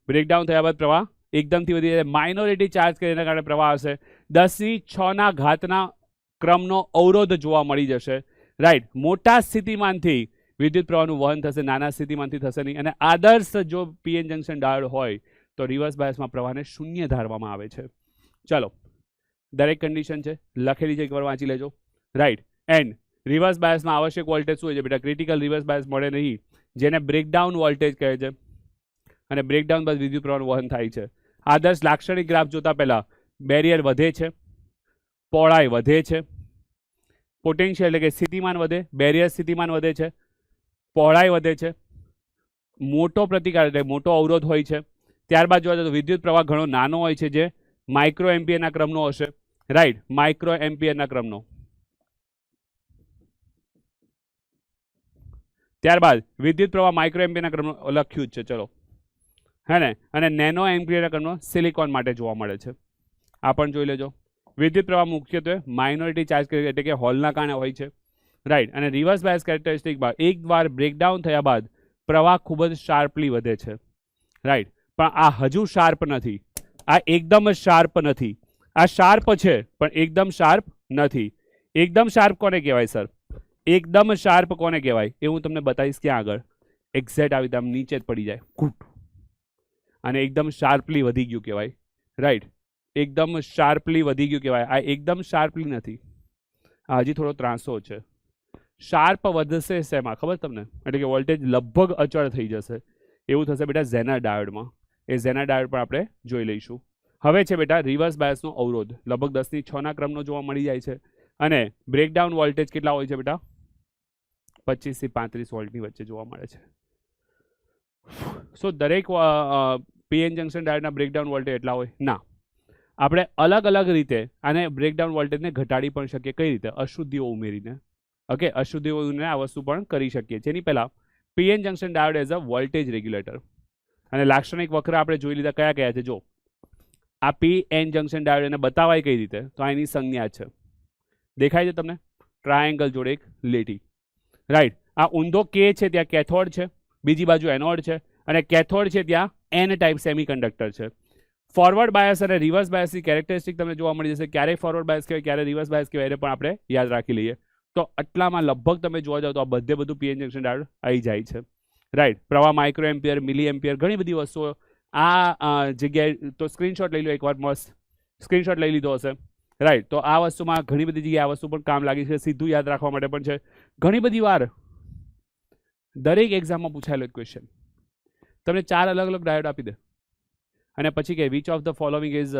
બ્રેકડાઉન થયા બાદ પ્રવાહ એકદમથી વધી જાય. માઇનોરિટી ચાર્જ કરીને કારણે પ્રવાહ હશે 10⁶ ક્રમનો અવરોધ જોવા મળી જશે, રાઈટ. મોટા સ્થિતિમાનથી વિદ્યુત પ્રવાહનું વહન થશે, નાના સ્થિતિમાનથી થશે નહીં. અને આદર્શ જો પીએન જંકશન ડાયોડ હોય તો રિવર્સ બાયસમાં પ્રવાહને શૂન્ય ધારવામાં આવે છે. ચલો, દરેક કન્ડિશન છે લખેલી છે, એકવાર વાંચી લેજો, રાઈટ. એન્ડ રિવર્સ બાયસમાં આવશ્યક વોલ્ટેજ શું હોય છે બેટા? ક્રિટિકલ રિવર્સ બાયસ મળે નહીં, જેને બ્રેકડાઉન વોલ્ટેજ કહે છે. અને બ્રેકડાઉન બાદ વિદ્યુત પ્રવાહનું વહન થાય છે. આદર્શ લાક્ષણિક ગ્રાફ જોતા પહેલા બેરિયર વધે છે, પહોળાઈ વધે છે, પોટેન્શિયલ એટલે કે સ્થિતિમાન વધે, બેરિયર સ્થિતિમાન વધે છે, પહોળાઈ વધે છે, મોટો પ્રતિકાર એટલે મોટો અવરોધ હોય છે. ત્યારબાદ જોવા તો વિદ્યુત પ્રવાહ ઘણો નાનો હોય છે, જે માઇક્રો એમ્પિયરના ક્રમનો હશે, રાઈટ, માઇક્રો એમ્પિયરના ક્રમનો. ત્યારબાદ વિદ્યુત પ્રવાહ માઇક્રો એમ્પિયરના ક્રમનો લખ્યું જ છે, ચલો, હે ને. અને નેનો એમ્પિયરના ક્રમનો સિલિકોન માટે જોવા મળે છે. આ પણ જોઈ લેજો. વિદ્યુત પ્રવાહ મુખ્યત્વે માઇનોરિટી ચાર્જ એટલે કે હોલના કારણે હોય છે, રાઈટ. અને રિવર્સ બાયસ કેરેક્ટરિસ્ટિકમાં એકવાર બ્રેકડાઉન થયા બાદ પ્રવાહ ખૂબ જ શાર્પલી વધે છે, રાઈટ. પણ આ હજુ શાર્પ નથી, આ એકદમ શાર્પ નથી. આ શાર્પ છે પણ એકદમ શાર્પ નથી. એકદમ શાર્પ કોને કહેવાય સર? એકદમ શાર્પ કોને કહેવાય એ હું તમને બતાવીશ ક્યાં આગળ. એક્ઝેક્ટ આવી રીતે નીચે જ પડી જાય કૂટ, અને એકદમ શાર્પલી વધી ગયું કહેવાય, રાઈટ. એકદમ શાર્પલી વધી ગયું કહેવાય. આ એકદમ શાર્પલી નથી, આ હજી થોડો ત્રાંસો છે. શાર્પ વધશે શેમાં ખબર તમને? એટલે કે વોલ્ટેજ લગભગ અચળ થઈ જશે. એવું થશે બેટા ઝેનર ડાયોડમાં. એ ઝેનર ડાયોડ પણ આપણે જોઈ લઈશું. હવે છે બેટા રિવર્સ બાયસનો અવરોધ લગભગ 10⁶ ક્રમનો જોવા મળી જાય છે. અને બ્રેકડાઉન વોલ્ટેજ કેટલા હોય છે બેટા? 25 થી 35 વોલ્ટની વચ્ચે જોવા મળે છે. સો દરેક પીએન જંકશન ડાયોડના બ્રેકડાઉન વોલ્ટેજ એટલા હોય ના. આપણે અલગ અલગ રીતે આને બ્રેકડાઉન વોલ્ટેજને ઘટાડી પણ શકીએ. કઈ રીતે? અશુદ્ધિઓ ઉમેરીને. ઓકે, અશુદ્ધિઓ ઉમેરીને આ વસ્તુ પણ કરી શકીએ. જેની પહેલા PN junction diode as a voltage regulator. અને લાક્ષણિક વક્ર આપણે જોઈ લીધા કયા કયા છે. જો આ પીએન જંકશન ડાયોડ એને બતાવાય કઈ રીતે? તો આ એની સંજ્ઞા છે, દેખાય છે તમને? ટ્રાયેંગલ જોડે એક લીટી, રાઈટ. આ ઊંધો કે છે ત્યાં કેથોડ છે, બીજી બાજુ એનોડ છે, અને કેથોડ છે ત્યાં એન ટાઈપ સેમિકન્ડક્ટર છે. ફોરવર્ડ બાયસ અને રિવર્સ બાયસની કેરેક્ટરિસ્ટિક તમને જોવા મળી જશે. ક્યારે ફોરવર્ડ બાયસ કહેવાય, ક્યારે રિવર્સ બાયસ કહેવાય, એને પણ આપણે યાદ રાખી લઈએ. તો આટલામાં લગભગ તમે જોવા જાવ તો આ બધું પીએન જંકશન ડાયોડ આવી જાય છે, રાઈટ. પ્રવાહ માઇક્રો એમ્પિયર, મિલી એમ્પિયર, ઘણી બધી વસ્તુઓ આ જગ્યાએ. તો સ્ક્રીનશોટ લઈ લો એકવાર, મસ્ત સ્ક્રીનશોટ લઈ લીધો હશે, રાઈટ. તો આ વસ્તુમાં ઘણી બધી જગ્યાએ આ વસ્તુ પણ કામ લાગી છે. સીધું યાદ રાખવા માટે પણ છે. ઘણી બધી વાર દરેક એક્ઝામમાં પૂછાયેલો એક ક્વેશ્ચન, તમને 4 અલગ અલગ ડાયોડ આપી દે અને પછી કે which of the following is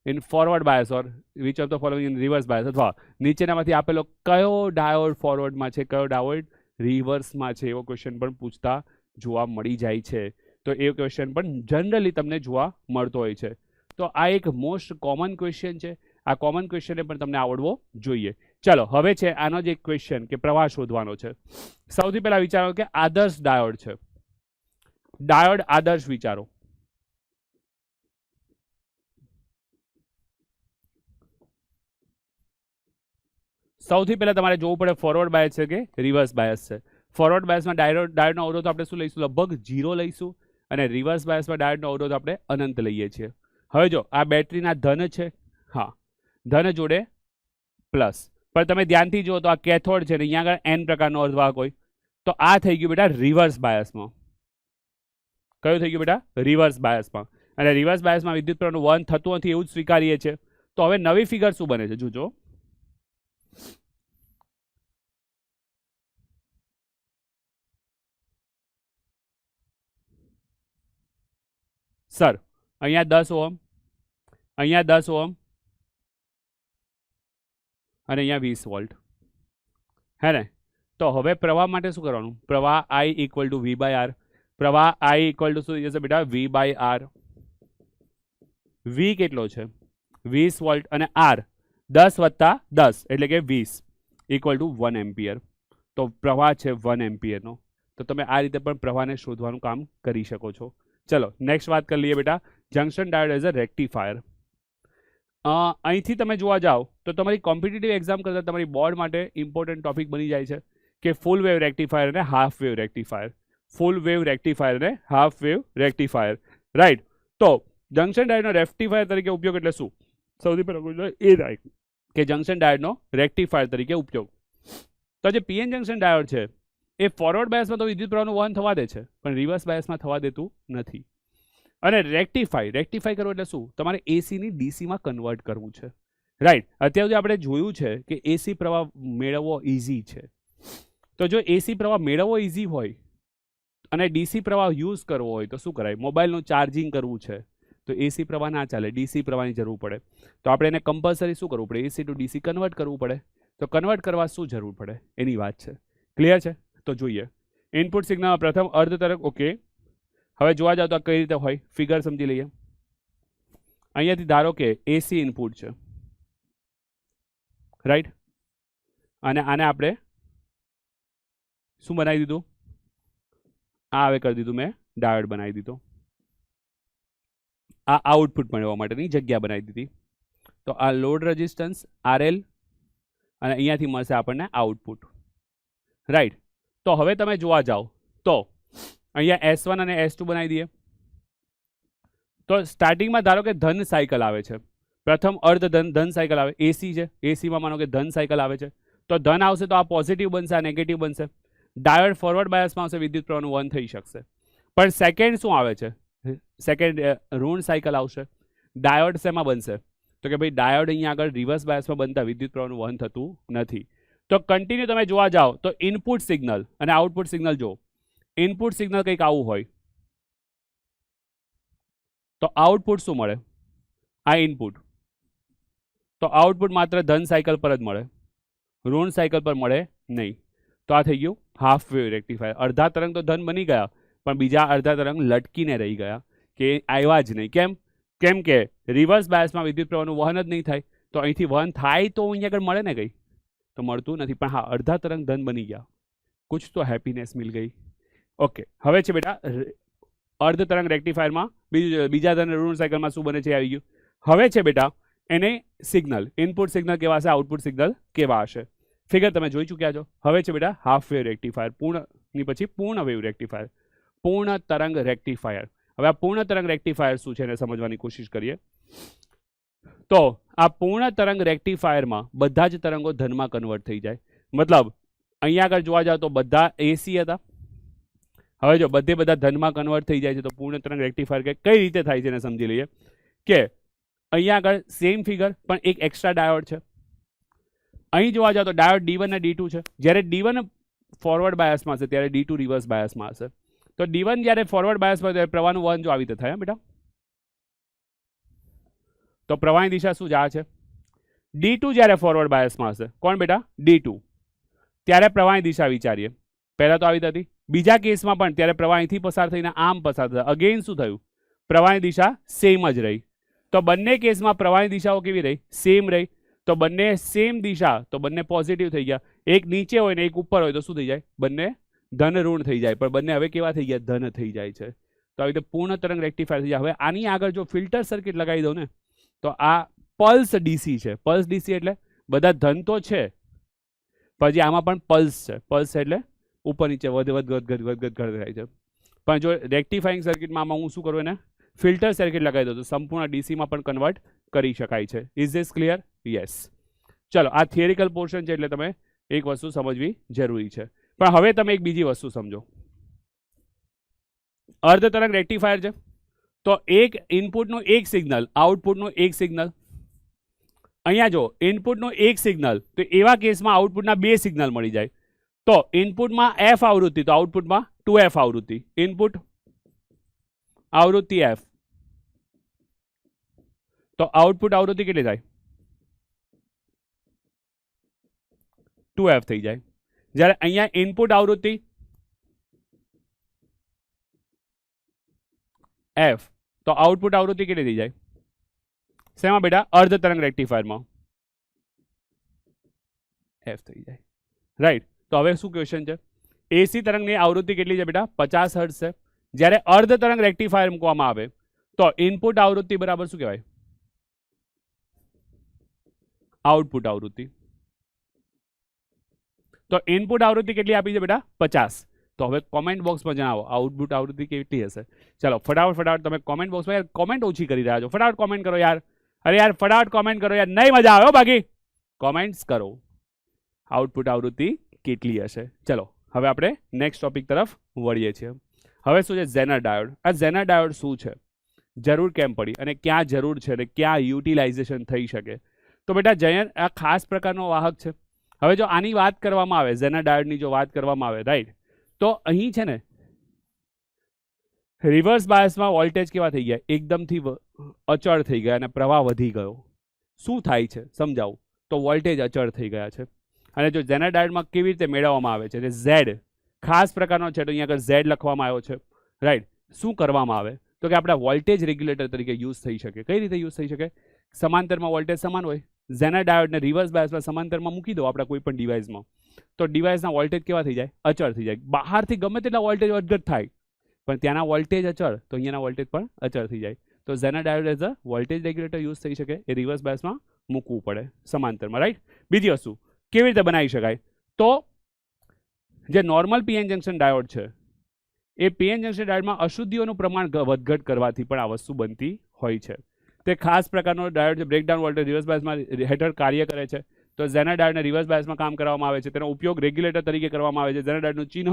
in forward bias or which of the following in reverse bias, અથવા નીચેનામાંથી આપેલો કયો ડાયોડ ફોરવર્ડમાં છે, કયો ડાયોડ રિવર્સમાં છે, એવો ક્વેશ્ચન પણ પૂછતા જોવા મળી જાય છે. તો એ ક્વેશ્ચન પણ જનરલી તમને જોવા મળતો હોય છે. તો આ એક મોસ્ટ કોમન ક્વેશ્ચન છે. આ કોમન ક્વેશ્ચન પણ તમને આવડવો જોઈએ. ચલો હવે છે આનો જ એક ક્વેશ્ચન કે પ્રવાહ શોધવાનો છે. સૌથી પહેલા વિચારો કે આદર્શ ડાયોડ છે. ડાયોડ આદર્શ વિચારો. સૌથી પહેલા તમારે જોવું પડે ફોરવર્ડ બાયસ છે કે રિવર્સ બાયસ છે. ફોરવર્ડ બાયસમાં ડાયોડનો અવરોધ આપણે શું લઈશું? લગભગ 0 લઈશું. અને રિવર્સ બાયસમાં ડાયોડનો અવરોધ આપણે અનંત લઈએ છીએ. હવે જો આ બેટરીના ધન છે, હા, ધન જોડે પ્લસ, પણ તમે ધ્યાનથી જુઓ તો આ કેથોડ છે ને અહીંયા આગળ n પ્રકારનો અર્ધવાહક હોય. તો આ થઈ ગયું બેટા રિવર્સ બાયસમાં. કયું થઈ ગયું બેટા? રિવર્સ બાયસમાં. અને રિવર્સ બાયસમાં વિદ્યુત પ્રવાહનું વહન થતું નથી એવું જ સ્વીકારીએ છીએ. તો હવે નવી ફિગર શું બને છે જોજો. સર અહીંયા 10 ઓહમ, અહીંયા 10 ઓહમ અને અહીંયા 20 વોલ્ટ, હે ને? તો હવે પ્રવાહ માટે શું કરવાનું? પ્રવાહ I equal to V by R. પ્રવાહ I ઇક્વલ ટુ શું થઈ જશે બેટા? V by R. V કેટલો છે? 20 વોલ્ટ અને R 10 વત્તા 10 એટલે કે 20 ઇક્વલ ટુ 1 એમ્પિયર. તો પ્રવાહ છે 1 એમ્પિયરનો. તો તમે આ રીતે પણ પ્રવાહને શોધવાનું કામ કરી શકો છો. ચલો નેક્સ્ટ વાત કરી લઈએ બેટા, જંક્શન ડાયોડ એઝ અ રેક્ટિફાયર. અહીંથી તમે જોવા જાઓ તો તમારી કોમ્પિટિટિવ એક્ઝામ કરતાં તમારી બોર્ડ માટે ઇમ્પોર્ટન્ટ ટોપિક બની જાય છે કે ફૂલ વેવ રેક્ટિફાયર અને half wave rectifier. Full wave rectifier અને હાફ વેવ રેક્ટિફાયર, રાઈટ? તો જંક્શન ડાયોડનો રેક્ટિફાયર તરીકે ઉપયોગ એટલે શું? સૌથી પહેલા એ રાઈટ કે જંક્શન ડાયોડનો રેક્ટિફાયર તરીકે ઉપયોગ. તો જે પીએન જંક્શન ડાયોડ છે એ ફોરવર્ડ બાયસમાં તો વિદ્યુત પ્રવાહનું વહન થવા દે છે, પણ રિવર્સ બાયસમાં થવા દેતું નથી. અને રેક્ટિફાઈ કરવું એટલે શું? તમારે એસીની ડીસીમાં કન્વર્ટ કરવું છે, રાઈટ? અત્યાર સુધી આપણે જોયું છે કે એસી પ્રવાહ મેળવવો ઇઝી છે. તો જો એસી પ્રવાહ મેળવવો ઇઝી હોય અને ડીસી પ્રવાહ યુઝ કરવો હોય તો શું કરાય? મોબાઈલનું ચાર્જિંગ કરવું છે તો એસી પ્રવાહ ના ચાલે, ડીસી પ્રવાહની જરૂર પડે. તો આપણે એને કમ્પલસરી શું કરવું પડે? એસી ટુ ડીસી કન્વર્ટ કરવું પડે. તો કન્વર્ટ કરવા શું જરૂર પડે એની વાત છે. ક્લિયર છે? તો જોઈએ. ઇનપુટ સિગ્નલમાં પ્રથમ અર્ધ તરંગ, ઓકે. હવે જોવા જાવ તો કઈ રીતે હોય, ફિગર સમજી લઈએ. અહીંયાથી ધારો કે એસી ઇનપુટ છે, રાઈટ? અને આને આપણે શું બનાવી દીધું? આ હવે કરી દીધું મેં ડાયોડ બનાવી દીધો. આ આઉટપુટ મેળવવા માટેની જગ્યા બનાવી દીધી. તો આ લોડ રેઝિસ્ટન્સ RL અને અહીંયાથી મળશે આપણને આઉટપુટ, રાઈટ? તો હવે તમે જોવા જાઓ તો અહીંયા S1 અને S2 બનાવી દઈએ. તો સ્ટાર્ટિંગમાં ધારો કે ધન સાયકલ આવે છે, પ્રથમ અર્ધ ધન સાયકલ આવે. એસી છે, એસીમાં માનો કે ધન સાયકલ આવે છે, તો ધન આવશે તો આ પોઝિટિવ બનશે, આ નેગેટિવ બનશે. ડાયોડ ફોરવર્ડ બાયસમાં આવશે, વિદ્યુત પ્રવાહનું વહન થઈ શકશે. પણ સેકન્ડ શું આવે છે? સેકન્ડ ઋણ સાયકલ આવશે. ડાયોડ શેમાં બનશે? તો કે ભાઈ ડાયોડ અહીંયા આગળ રિવર્સ બાયસમાં બનતા વિદ્યુત પ્રવાહનું વહન થતું નથી. તો કન્ટિન્યુ તમે જોવા જાઓ તો ઇનપુટ સિગ્નલ અને આઉટપુટ સિગ્નલ જો. ઇનપુટ સિગ્નલ કંઈક આવું હોય તો આઉટપુટ શું મળે? આ ઇનપુટ. તો આઉટપુટ માત્ર ધન સાયકલ પર જ મળે, ઋણ સાયકલ પર મળે નહીં. તો આ થઈ ગયું હાફ વેવ રેક્ટિફાયર. અડધા તરંગ તો ધન બની ગયા, પણ બીજા અડધા તરંગ લટકીને રહી ગયા કે આવ્યા જ નહીં. કેમ કે રિવર્સ બાયસમાં વિદ્યુત પ્રવાહનું વહન જ નહીં થાય. તો અહીંથી વહન થાય તો અહીંયા આગળ મળે ને કંઈ, તો મળતું નથી. પણ હા, અડધા તરંગ ધન બની ગયા, કુછ તો હેપીનેસ મિલ ગઈ. ઓકે, હવે છે બેટા અર્ધ તરંગ રેક્ટિફાયરમાં બીજા ધન ઋણ સાયકલમાં શું બને છે આવી ગયું. હવે છે બેટા એને સિગ્નલ, ઇનપુટ સિગ્નલ કેવા હશે, આઉટપુટ સિગ્નલ કેવા હશે. ફિગર તમે જોઈ ચૂક્યા છો. હવે છે બેટા હાફ વેવ રેક્ટિફાયર, પૂર્ણની પછી પૂર્ણ વેવ રેક્ટિફાયર, પૂર્ણ તરંગ રેક્ટિફાયર. હવે આ પૂર્ણ તરંગ રેક્ટિફાયર શું છે એને સમજવાની કોશિશ કરીએ. તો આ પૂર્ણ તરંગ રેક્ટિફાયરમાં બધા જ તરંગો ધનમાં કન્વર્ટ થઈ જાય. મતલબ અહીંયા આગળ જોવા જાવ તો બધા એસી હતા, હવે જો બધા ધનમાં કન્વર્ટ થઈ જાય છે. તો પૂર્ણ તરંગ રેક્ટિફાયર કઈ રીતે થાય છે એને સમજી લઈએ. કે અહીંયા આગળ સેમ ફિગર પણ એક એક્સ્ટ્રા ડાયોડ છે. અહીં જોવા જાવ તો ડાયોડ D1 અને D2 છે. જ્યારે D1 ફોરવર્ડ બાયસમાં હશે ત્યારે D2 રિવર્સ બાયસમાં હશે. તો D1 જ્યારે ફોરવર્ડ બાયસમાં ત્યારે પ્રવાહનું વહન જો આવી રીતે થાય બેટા, તો પ્રવાહની દિશા શું જ આ છે. D2 જ્યારે ફોરવર્ડ બાયસમાં હશે, કોણ બેટા D2, ત્યારે પ્રવાહની દિશા વિચારીએ. પહેલા તો આવી હતી. બીજા કેસમાં પણ ત્યારે પ્રવાહ અહીંથી પસાર થઈને આમ પસાર થતા, અગેન શું થયું, પ્રવાહની દિશા સેમ જ રહી. તો બંને કેસમાં પ્રવાહની દિશાઓ કેવી રહી, સેમ રહી. તો બંને સેમ દિશા, તો બંને પોઝિટિવ થઈ ગયા. એક નીચે હોય ને એક ઉપર હોય તો શું થઈ જાય, બંને ધન ઋણ થઈ જાય. પણ બંને હવે કેવા થઈ ગયા, ધન થઈ જાય છે. તો આવી રીતે પૂર્ણ તરંગ રેક્ટિફાયર થઈ જાય. હવે આની આગળ જો ફિલ્ટર સર્કિટ લગાવી દઉં ને, તો આ પલ્સ ડીસી છે. પલ્સ ડીસી એટલે બધા ધન તો છે, પછી આમાં પણ પલ્સ છે. પલ્સ એટલે ઉપર નીચે વધઘટ થાય છે. પણ જો રેક્ટિફાઈંગ સર્કિટમાં આમાં હું શું કરું, એને ફિલ્ટર સર્કિટ લગાવી દઉં તો સંપૂર્ણ ડીસીમાં પણ કન્વર્ટ કરી શકાય છે. Is this clear? યસ. ચલો, આ થિયરિકલ પોર્શન છે એટલે તમે એક વસ્તુ સમજવી જરૂરી છે. પણ હવે તમે એક બીજી વસ્તુ સમજો. અર્ધ તરંગ રેક્ટિફાયર છે, તો એક ઇનપુટનું એક સિગ્નલ, આઉટપુટનું એક સિગ્નલ. અહીંયા જો ઇનપુટનું એક સિગ્નલ, તો એવા કેસમાં આઉટપુટના બે સિગ્નલ મળી જાય. તો ઇનપુટમાં f આવૃત્તિ, તો આઉટપુટમાં 2f આવૃત્તિ. ઇનપુટ આવૃત્તિ f, તો આઉટપુટ આવૃત્તિ કેટલી થાય, 2f થઈ જાય. જ્યારે અહીંયા ઇનપુટ આવૃત્તિ f, તો આઉટપુટ આવૃત્તિ કેટલી થઈ જાય, શેમાં બેટા, અર્ધ તરંગ રેક્ટિફાયરમાં f થઈ જાય. રાઈટ. તો હવે શું ક્વેશ્ચન છે, એસી તરંગની આવૃત્તિ કેટલી છે બેટા, 50 હર્ટ્ઝ છે. જ્યારે અર્ધ તરંગ રેક્ટિફાયર મૂકવામાં આવે તો ઇનપુટ આવૃત્તિ બરાબર શું કહેવાય, આઉટપુટ આવૃત્તિ. તો ઇનપુટ આવૃત્તિ કેટલી આપી છે બેટા, 50. તો હવે કોમેન્ટ બોક્સમાં જણાવો આઉટપુટ આવૃત્તિ કેટલી હશે. ચાલો ફટાફટ તમે કોમેન્ટ બોક્સમાં, યાર કોમેન્ટ ઓછી કરી રહ્યા છો, ફટાફટ કોમેન્ટ કરો યાર. અરે યાર ફટાફટ કોમેન્ટ કરો યાર, નહીં મજા આવે બાકી કોમેન્ટ્સ કરો. આઉટપુટ આવૃત્તિ કેટલી હશે. ચલો હવે આપણે નેક્સ્ટ ટોપિક તરફ વળીએ છીએ. હવે શું છે, ઝેનર ડાયોડ. આ ઝેનર ડાયોડ શું છે, જરૂર કેમ પડી અને ક્યાં જરૂર છે અને ક્યાં યુટિલાઇઝેશન થઈ શકે. તો બેટા ઝેનર આ ખાસ પ્રકારનો વાહક છે. હવે જો આની વાત કરવામાં આવે, ઝેનર ડાયોડની જો વાત કરવામાં આવે, રાઈટ, તો અહીં છે ને રિવર્સ બાયસમાં વોલ્ટેજ કેવા થઈ ગયા, એકદમથી અચળ થઈ ગયા અને પ્રવાહ વધી ગયો. શું થાય છે સમજાવું. તો વોલ્ટેજ અચળ થઈ ગયા છે. અને જો ઝેનર ડાયોડમાં કેવી રીતે મેળવવામાં આવે છે, એટલે ઝેડ ખાસ પ્રકારનો છે, તો અહીંયા આગળ ઝેડ લખવામાં આવ્યો છે. રાઈટ. શું કરવામાં આવે, તો કે આપણા વોલ્ટેજ રેગ્યુલેટર તરીકે યુઝ થઈ શકે. કઈ રીતે યુઝ થઈ શકે, સમાંતરમાં વોલ્ટેજ સમાન હોય, ઝેનર ડાયોડને રિવર્સ બાયસમાં સમાંતરમાં મૂકી દો આપણા કોઈ પણ ડિવાઇસમાં, તો ડિવાઇસના વોલ્ટેજ કેવા થઈ જાય, અચળ થઈ જાય. બહારથી ગમે તેટલા વોલ્ટેજ વધઘટ થાય, પણ ત્યાંના વોલ્ટેજ અચળ, તો અહીંયાના વોલ્ટેજ પણ અચળ થઈ જાય. તો zener diode as a voltage regulator use થઈ શકે. એ રિવર્સ બાયસમાં મૂકવું પડે સમાંતરમાં. રાઈટ. બીજી વસ્તુ કેવી રીતે બનાવી શકાય, તો જે નોર્મલ પીએન જંક્શન ડાયોડ છે, એ પીએન જંક્શન ડાયોડમાં અશુદ્ધિઓનું પ્રમાણ વધઘટ કરવાથી પણ આ વસ્તુ બનતી હોય છે. તે ખાસ પ્રકારનો ડાયોડ છે, બ્રેકડાઉન વોલ્ટેજ રિવર્સ બાયસમાં હેઠળ કાર્ય કરે છે. તો ઝેનર ડાયોડને રિવર્સ બાયસમાં કામ કરવામાં આવે છે. તેનો ઉપયોગ રેગ્યુલેટર તરીકે કરવામાં આવે છે. ઝેનર ડાયોડનું ચિહ્ન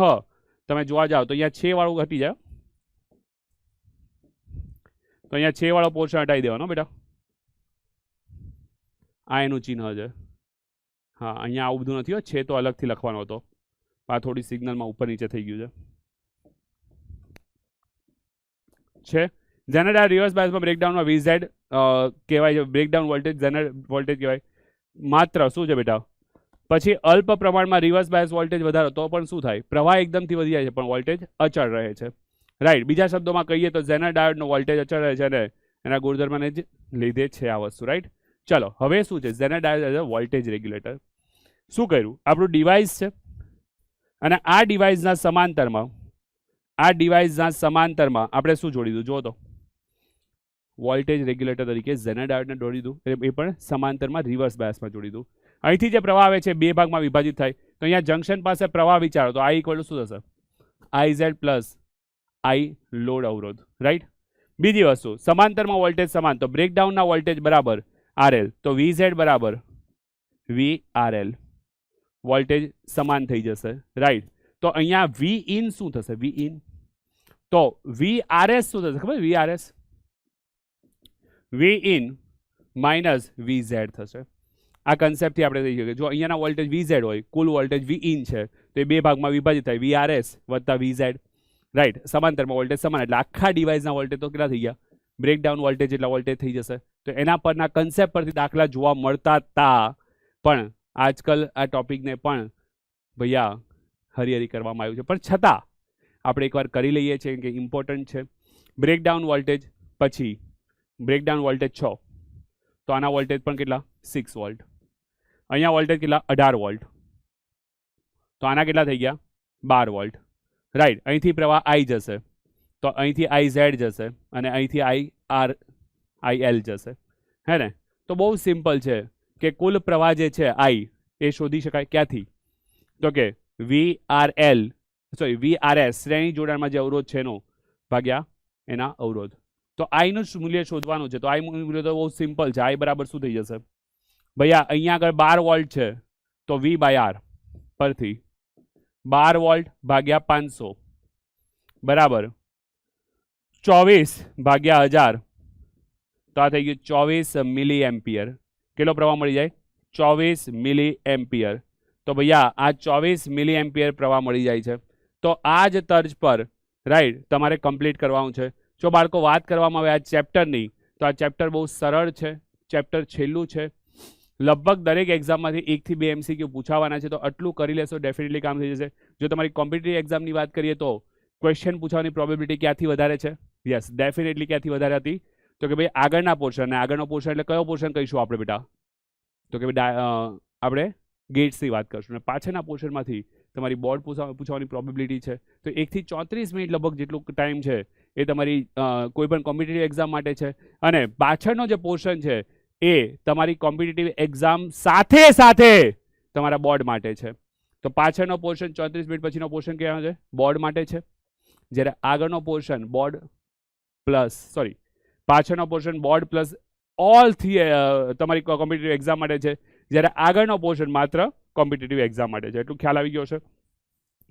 તમે જોવા જાઓ તો અહીંયા 6 વાળું ઘટી જાય, તો અહીંયા 6 વાળો પોર્શન હટાવી દેવાનો બેટા. આ એનું ચિહ્ન છે. હા, અહીંયા આવું બધું નથી, 6 તો અલગથી લખવાનો હતો. આ થોડી સિગ્નલમાં ઉપર નીચે થઈ ગયું છે. ઝેનર ડાયોડ રિવર્સ બાયસમાં બ્રેકડાઉનમાં VZ કહેવાય છે. બ્રેકડાઉન વોલ્ટેજ ઝેનર વોલ્ટેજ કહેવાય. માત્ર શું છે બેટા, પછી અલ્પ પ્રમાણમાં રિવર્સ બાયસ વોલ્ટેજ વધારો તો પણ શું થાય, પ્રવાહ એકદમથી વધી જાય છે પણ વોલ્ટેજ અચળ રહે છે. રાઈટ. બીજા શબ્દોમાં કહીએ તો ઝેનર ડાયોડનો વોલ્ટેજ અચળ રહે છે અને એના ગુણધર્મને જ લીધે છે આ વસ્તુ. રાઈટ. ચલો હવે શું છે, zener diode as a voltage regulator. શું કર્યું, આપણું ડિવાઇસ છે અને આ ડિવાઇસના સમાંતરમાં આપણે શું જોડી દીધું, જુઓ તો વોલ્ટેજ રેગ્યુલેટર તરીકે ઝેનર ડાયોડને જોડી દીધું. એ પણ સમાંતરમાં રિવર્સ બાયસમાં જોડી દીધું. અહીંથી જે પ્રવાહ આવે છે બે ભાગમાં વિભાજિત થાય. તો અહીંયા જંક્શન પાસે પ્રવાહ વિચારો તો I ઇક્વલ શું થશે, IZ પ્લસ I લોડ અવરોધ. રાઈટ. બીજી વસ્તુ, સમાંતરમાં વોલ્ટેજ સમાન, તો બ્રેકડાઉનના વોલ્ટેજ બરાબર RL, તો VZ બરાબર VRL, વોલ્ટેજ સમાન થઈ જશે. રાઈટ. તો અહીંયા V ઇન શું થશે, V ઇન, તો VRS શું થશે ખબર, VRS V in minus VZ થશે. આ કન્સેપ્ટથી આપણે થઈ શકીએ. જો અહીંયાના વોલ્ટેજ VZ હોય, કુલ વોલ્ટેજ V ઇન છે, તો એ બે ભાગમાં વિભાજિત થાય, VRS વત્તા VZ. રાઈટ. સમાંતરમાં વોલ્ટેજ સમાન એટલે આખા ડિવાઇસના વોલ્ટેજ તો કેટલા થઈ ગયા, બ્રેકડાઉન વોલ્ટેજ એટલા વોલ્ટેજ થઈ જશે. તો એના પરના કન્સેપ્ટ પરથી દાખલા જોવા મળતા હતા, પણ આજકાલ આ ટોપિકને પણ ભૈયા હરિહરી કરવામાં આવ્યું છે, પણ છતાં આપણે એકવાર કરી લઈએ છીએ કે ઇમ્પોર્ટન્ટ છે. બ્રેકડાઉન વોલ્ટેજ, પછી બ્રેકડાઉન વોલ્ટેજ 6, તો આના વોલ્ટેજ પણ કેટલા 6 વોલ્ટ. અહીંયા વોલ્ટેજ કેટલા 18 વોલ્ટ, તો આના કેટલા થઈ ગયા 12 વોલ્ટ. રાઈટ, અહીંથી પ્રવાહ I જશે, તો અહીંથી IZ જશે અને અહીંથી IL જશે, હે ને. તો બહુ સિમ્પલ છે કે કુલ પ્રવાહ જે છે I એ શોધી શકાય ક્યાંથી, તો કે VRS શ્રેણી જોડાણમાં જે અવરોધ છે એનો ભાગ્યા એના અવરોધ. તો I નું મૂલ્ય શોધવાનું છે. તો I મૂલ્ય તો બહુ સિમ્પલ છે. I બરાબર શું થઈ જશે ભૈયા, અહીંયા આગળ 12 વોલ્ટ છે તો V/R પરથી 12 વોલ્ટ ભાગ્યા 500 બરાબર 24/1000, તો આ થઈ ગયું 24 મિલી એમ્પિયર. કેટલો પ્રવાહ મળી જાય 24 મિલી એમ્પિયર. તો ભૈયા આ 24 મિલી એમ્પિયર પ્રવાહ મળી જાય છે. તો આ જ તર્જ પર રાઈટ તમારે કમ્પ્લીટ કરવાનું છે. જો બાળકો વાત કરવામાં આવે આ ચેપ્ટરની, તો આ ચેપ્ટર બહુ સરળ છે, ચેપ્ટર છેલ્લું છે. લગભગ દરેક એક્ઝામમાંથી 1 થી 2 MCQ પૂછાવાના છે, તો આટલું કરી લેશો ડેફિનેટલી કામ થઈ જશે. જો તમારી કોમ્પિટિટિવ એક્ઝામની વાત કરીએ તો ક્વેશ્ચન પૂછવાની પ્રોબેબિલિટી ક્યાંથી વધારે છે? યસ, ડેફિનેટલી ક્યાંથી વધારે હતી? તો કે ભાઈ આગળના પોર્શન. અને આગળનો પોર્શન એટલે કયો પોર્શન કહીશું આપણે બેટા? તો કે આપણે ગેટ્સની વાત કરશું. અને પાછળના પોર્શનમાંથી તમારી બોર્ડ પૂછવાની પ્રોબેબિલિટી છે. તો 1 થી 34 મિનિટ લગભગ જેટલું ટાઈમ છે એ તમારી કોઈ પણ કોમ્પિટિટિવ એક્ઝામ માટે છે. અને પાછળનો જે પોર્શન છે એ તમારી કોમ્પિટિટિવ એક્ઝામ સાથે સાથે તમારા બોર્ડ માટે છે. તો પાછળનો પોર્શન 34 મિનિટ પછીનો પોર્શન ક્યાં છે? બોર્ડ માટે છે. જ્યારે આગળનો પોર્શન બોર્ડ પ્લસ પાછળનો પોર્શન બોર્ડ પ્લસ ઓલ તમારી કોમ્પિટિટિવ એક્ઝામ માટે છે. જ્યારે આગળનો પોર્શન માત્ર કોમ્પિટિટિવ એક્ઝામ માટે છે. એટલું ખ્યાલ આવી ગયો છે.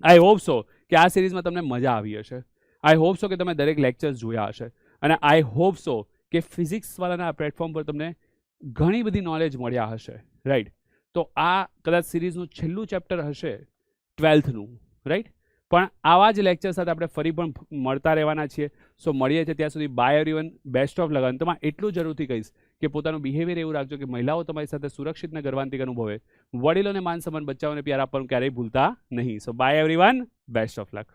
આઈ હોપ સો કે આ સિરીઝમાં તમને મજા આવી હશે. આઈ હોપ સો કે તમે દરેક લેક્ચર્સ જોયા હશે. અને આઈ હોપ સો કે ફિઝિક્સવાળાના પ્લેટફોર્મ પર તમને ઘણી બધી નોલેજ મળ્યા હશે. રાઈટ, તો આ કદાચ સિરીઝનું છેલ્લું ચેપ્ટર હશે 12થનું. રાઈટ, પણ આવા જ લેક્ચર સાથે આપણે ફરી પણ મળતા રહેવાના છીએ. સો મળીએ છીએ ત્યાં સુધી. બાય એવરીવન, બેસ્ટ ઓફ લક. અંતમાં એટલું જરૂરથી કહીશ કે પોતાનું બિહેવિયર એવું રાખજો કે મહિલાઓ તમારી સાથે સુરક્ષિત ને ગર્વાંતિક અનુભવે. વડીલોને માન સન્માન, બચ્ચાઓને પ્યાર આપવાનું ક્યારેય ભૂલતા નહીં. So bye everyone, best of luck.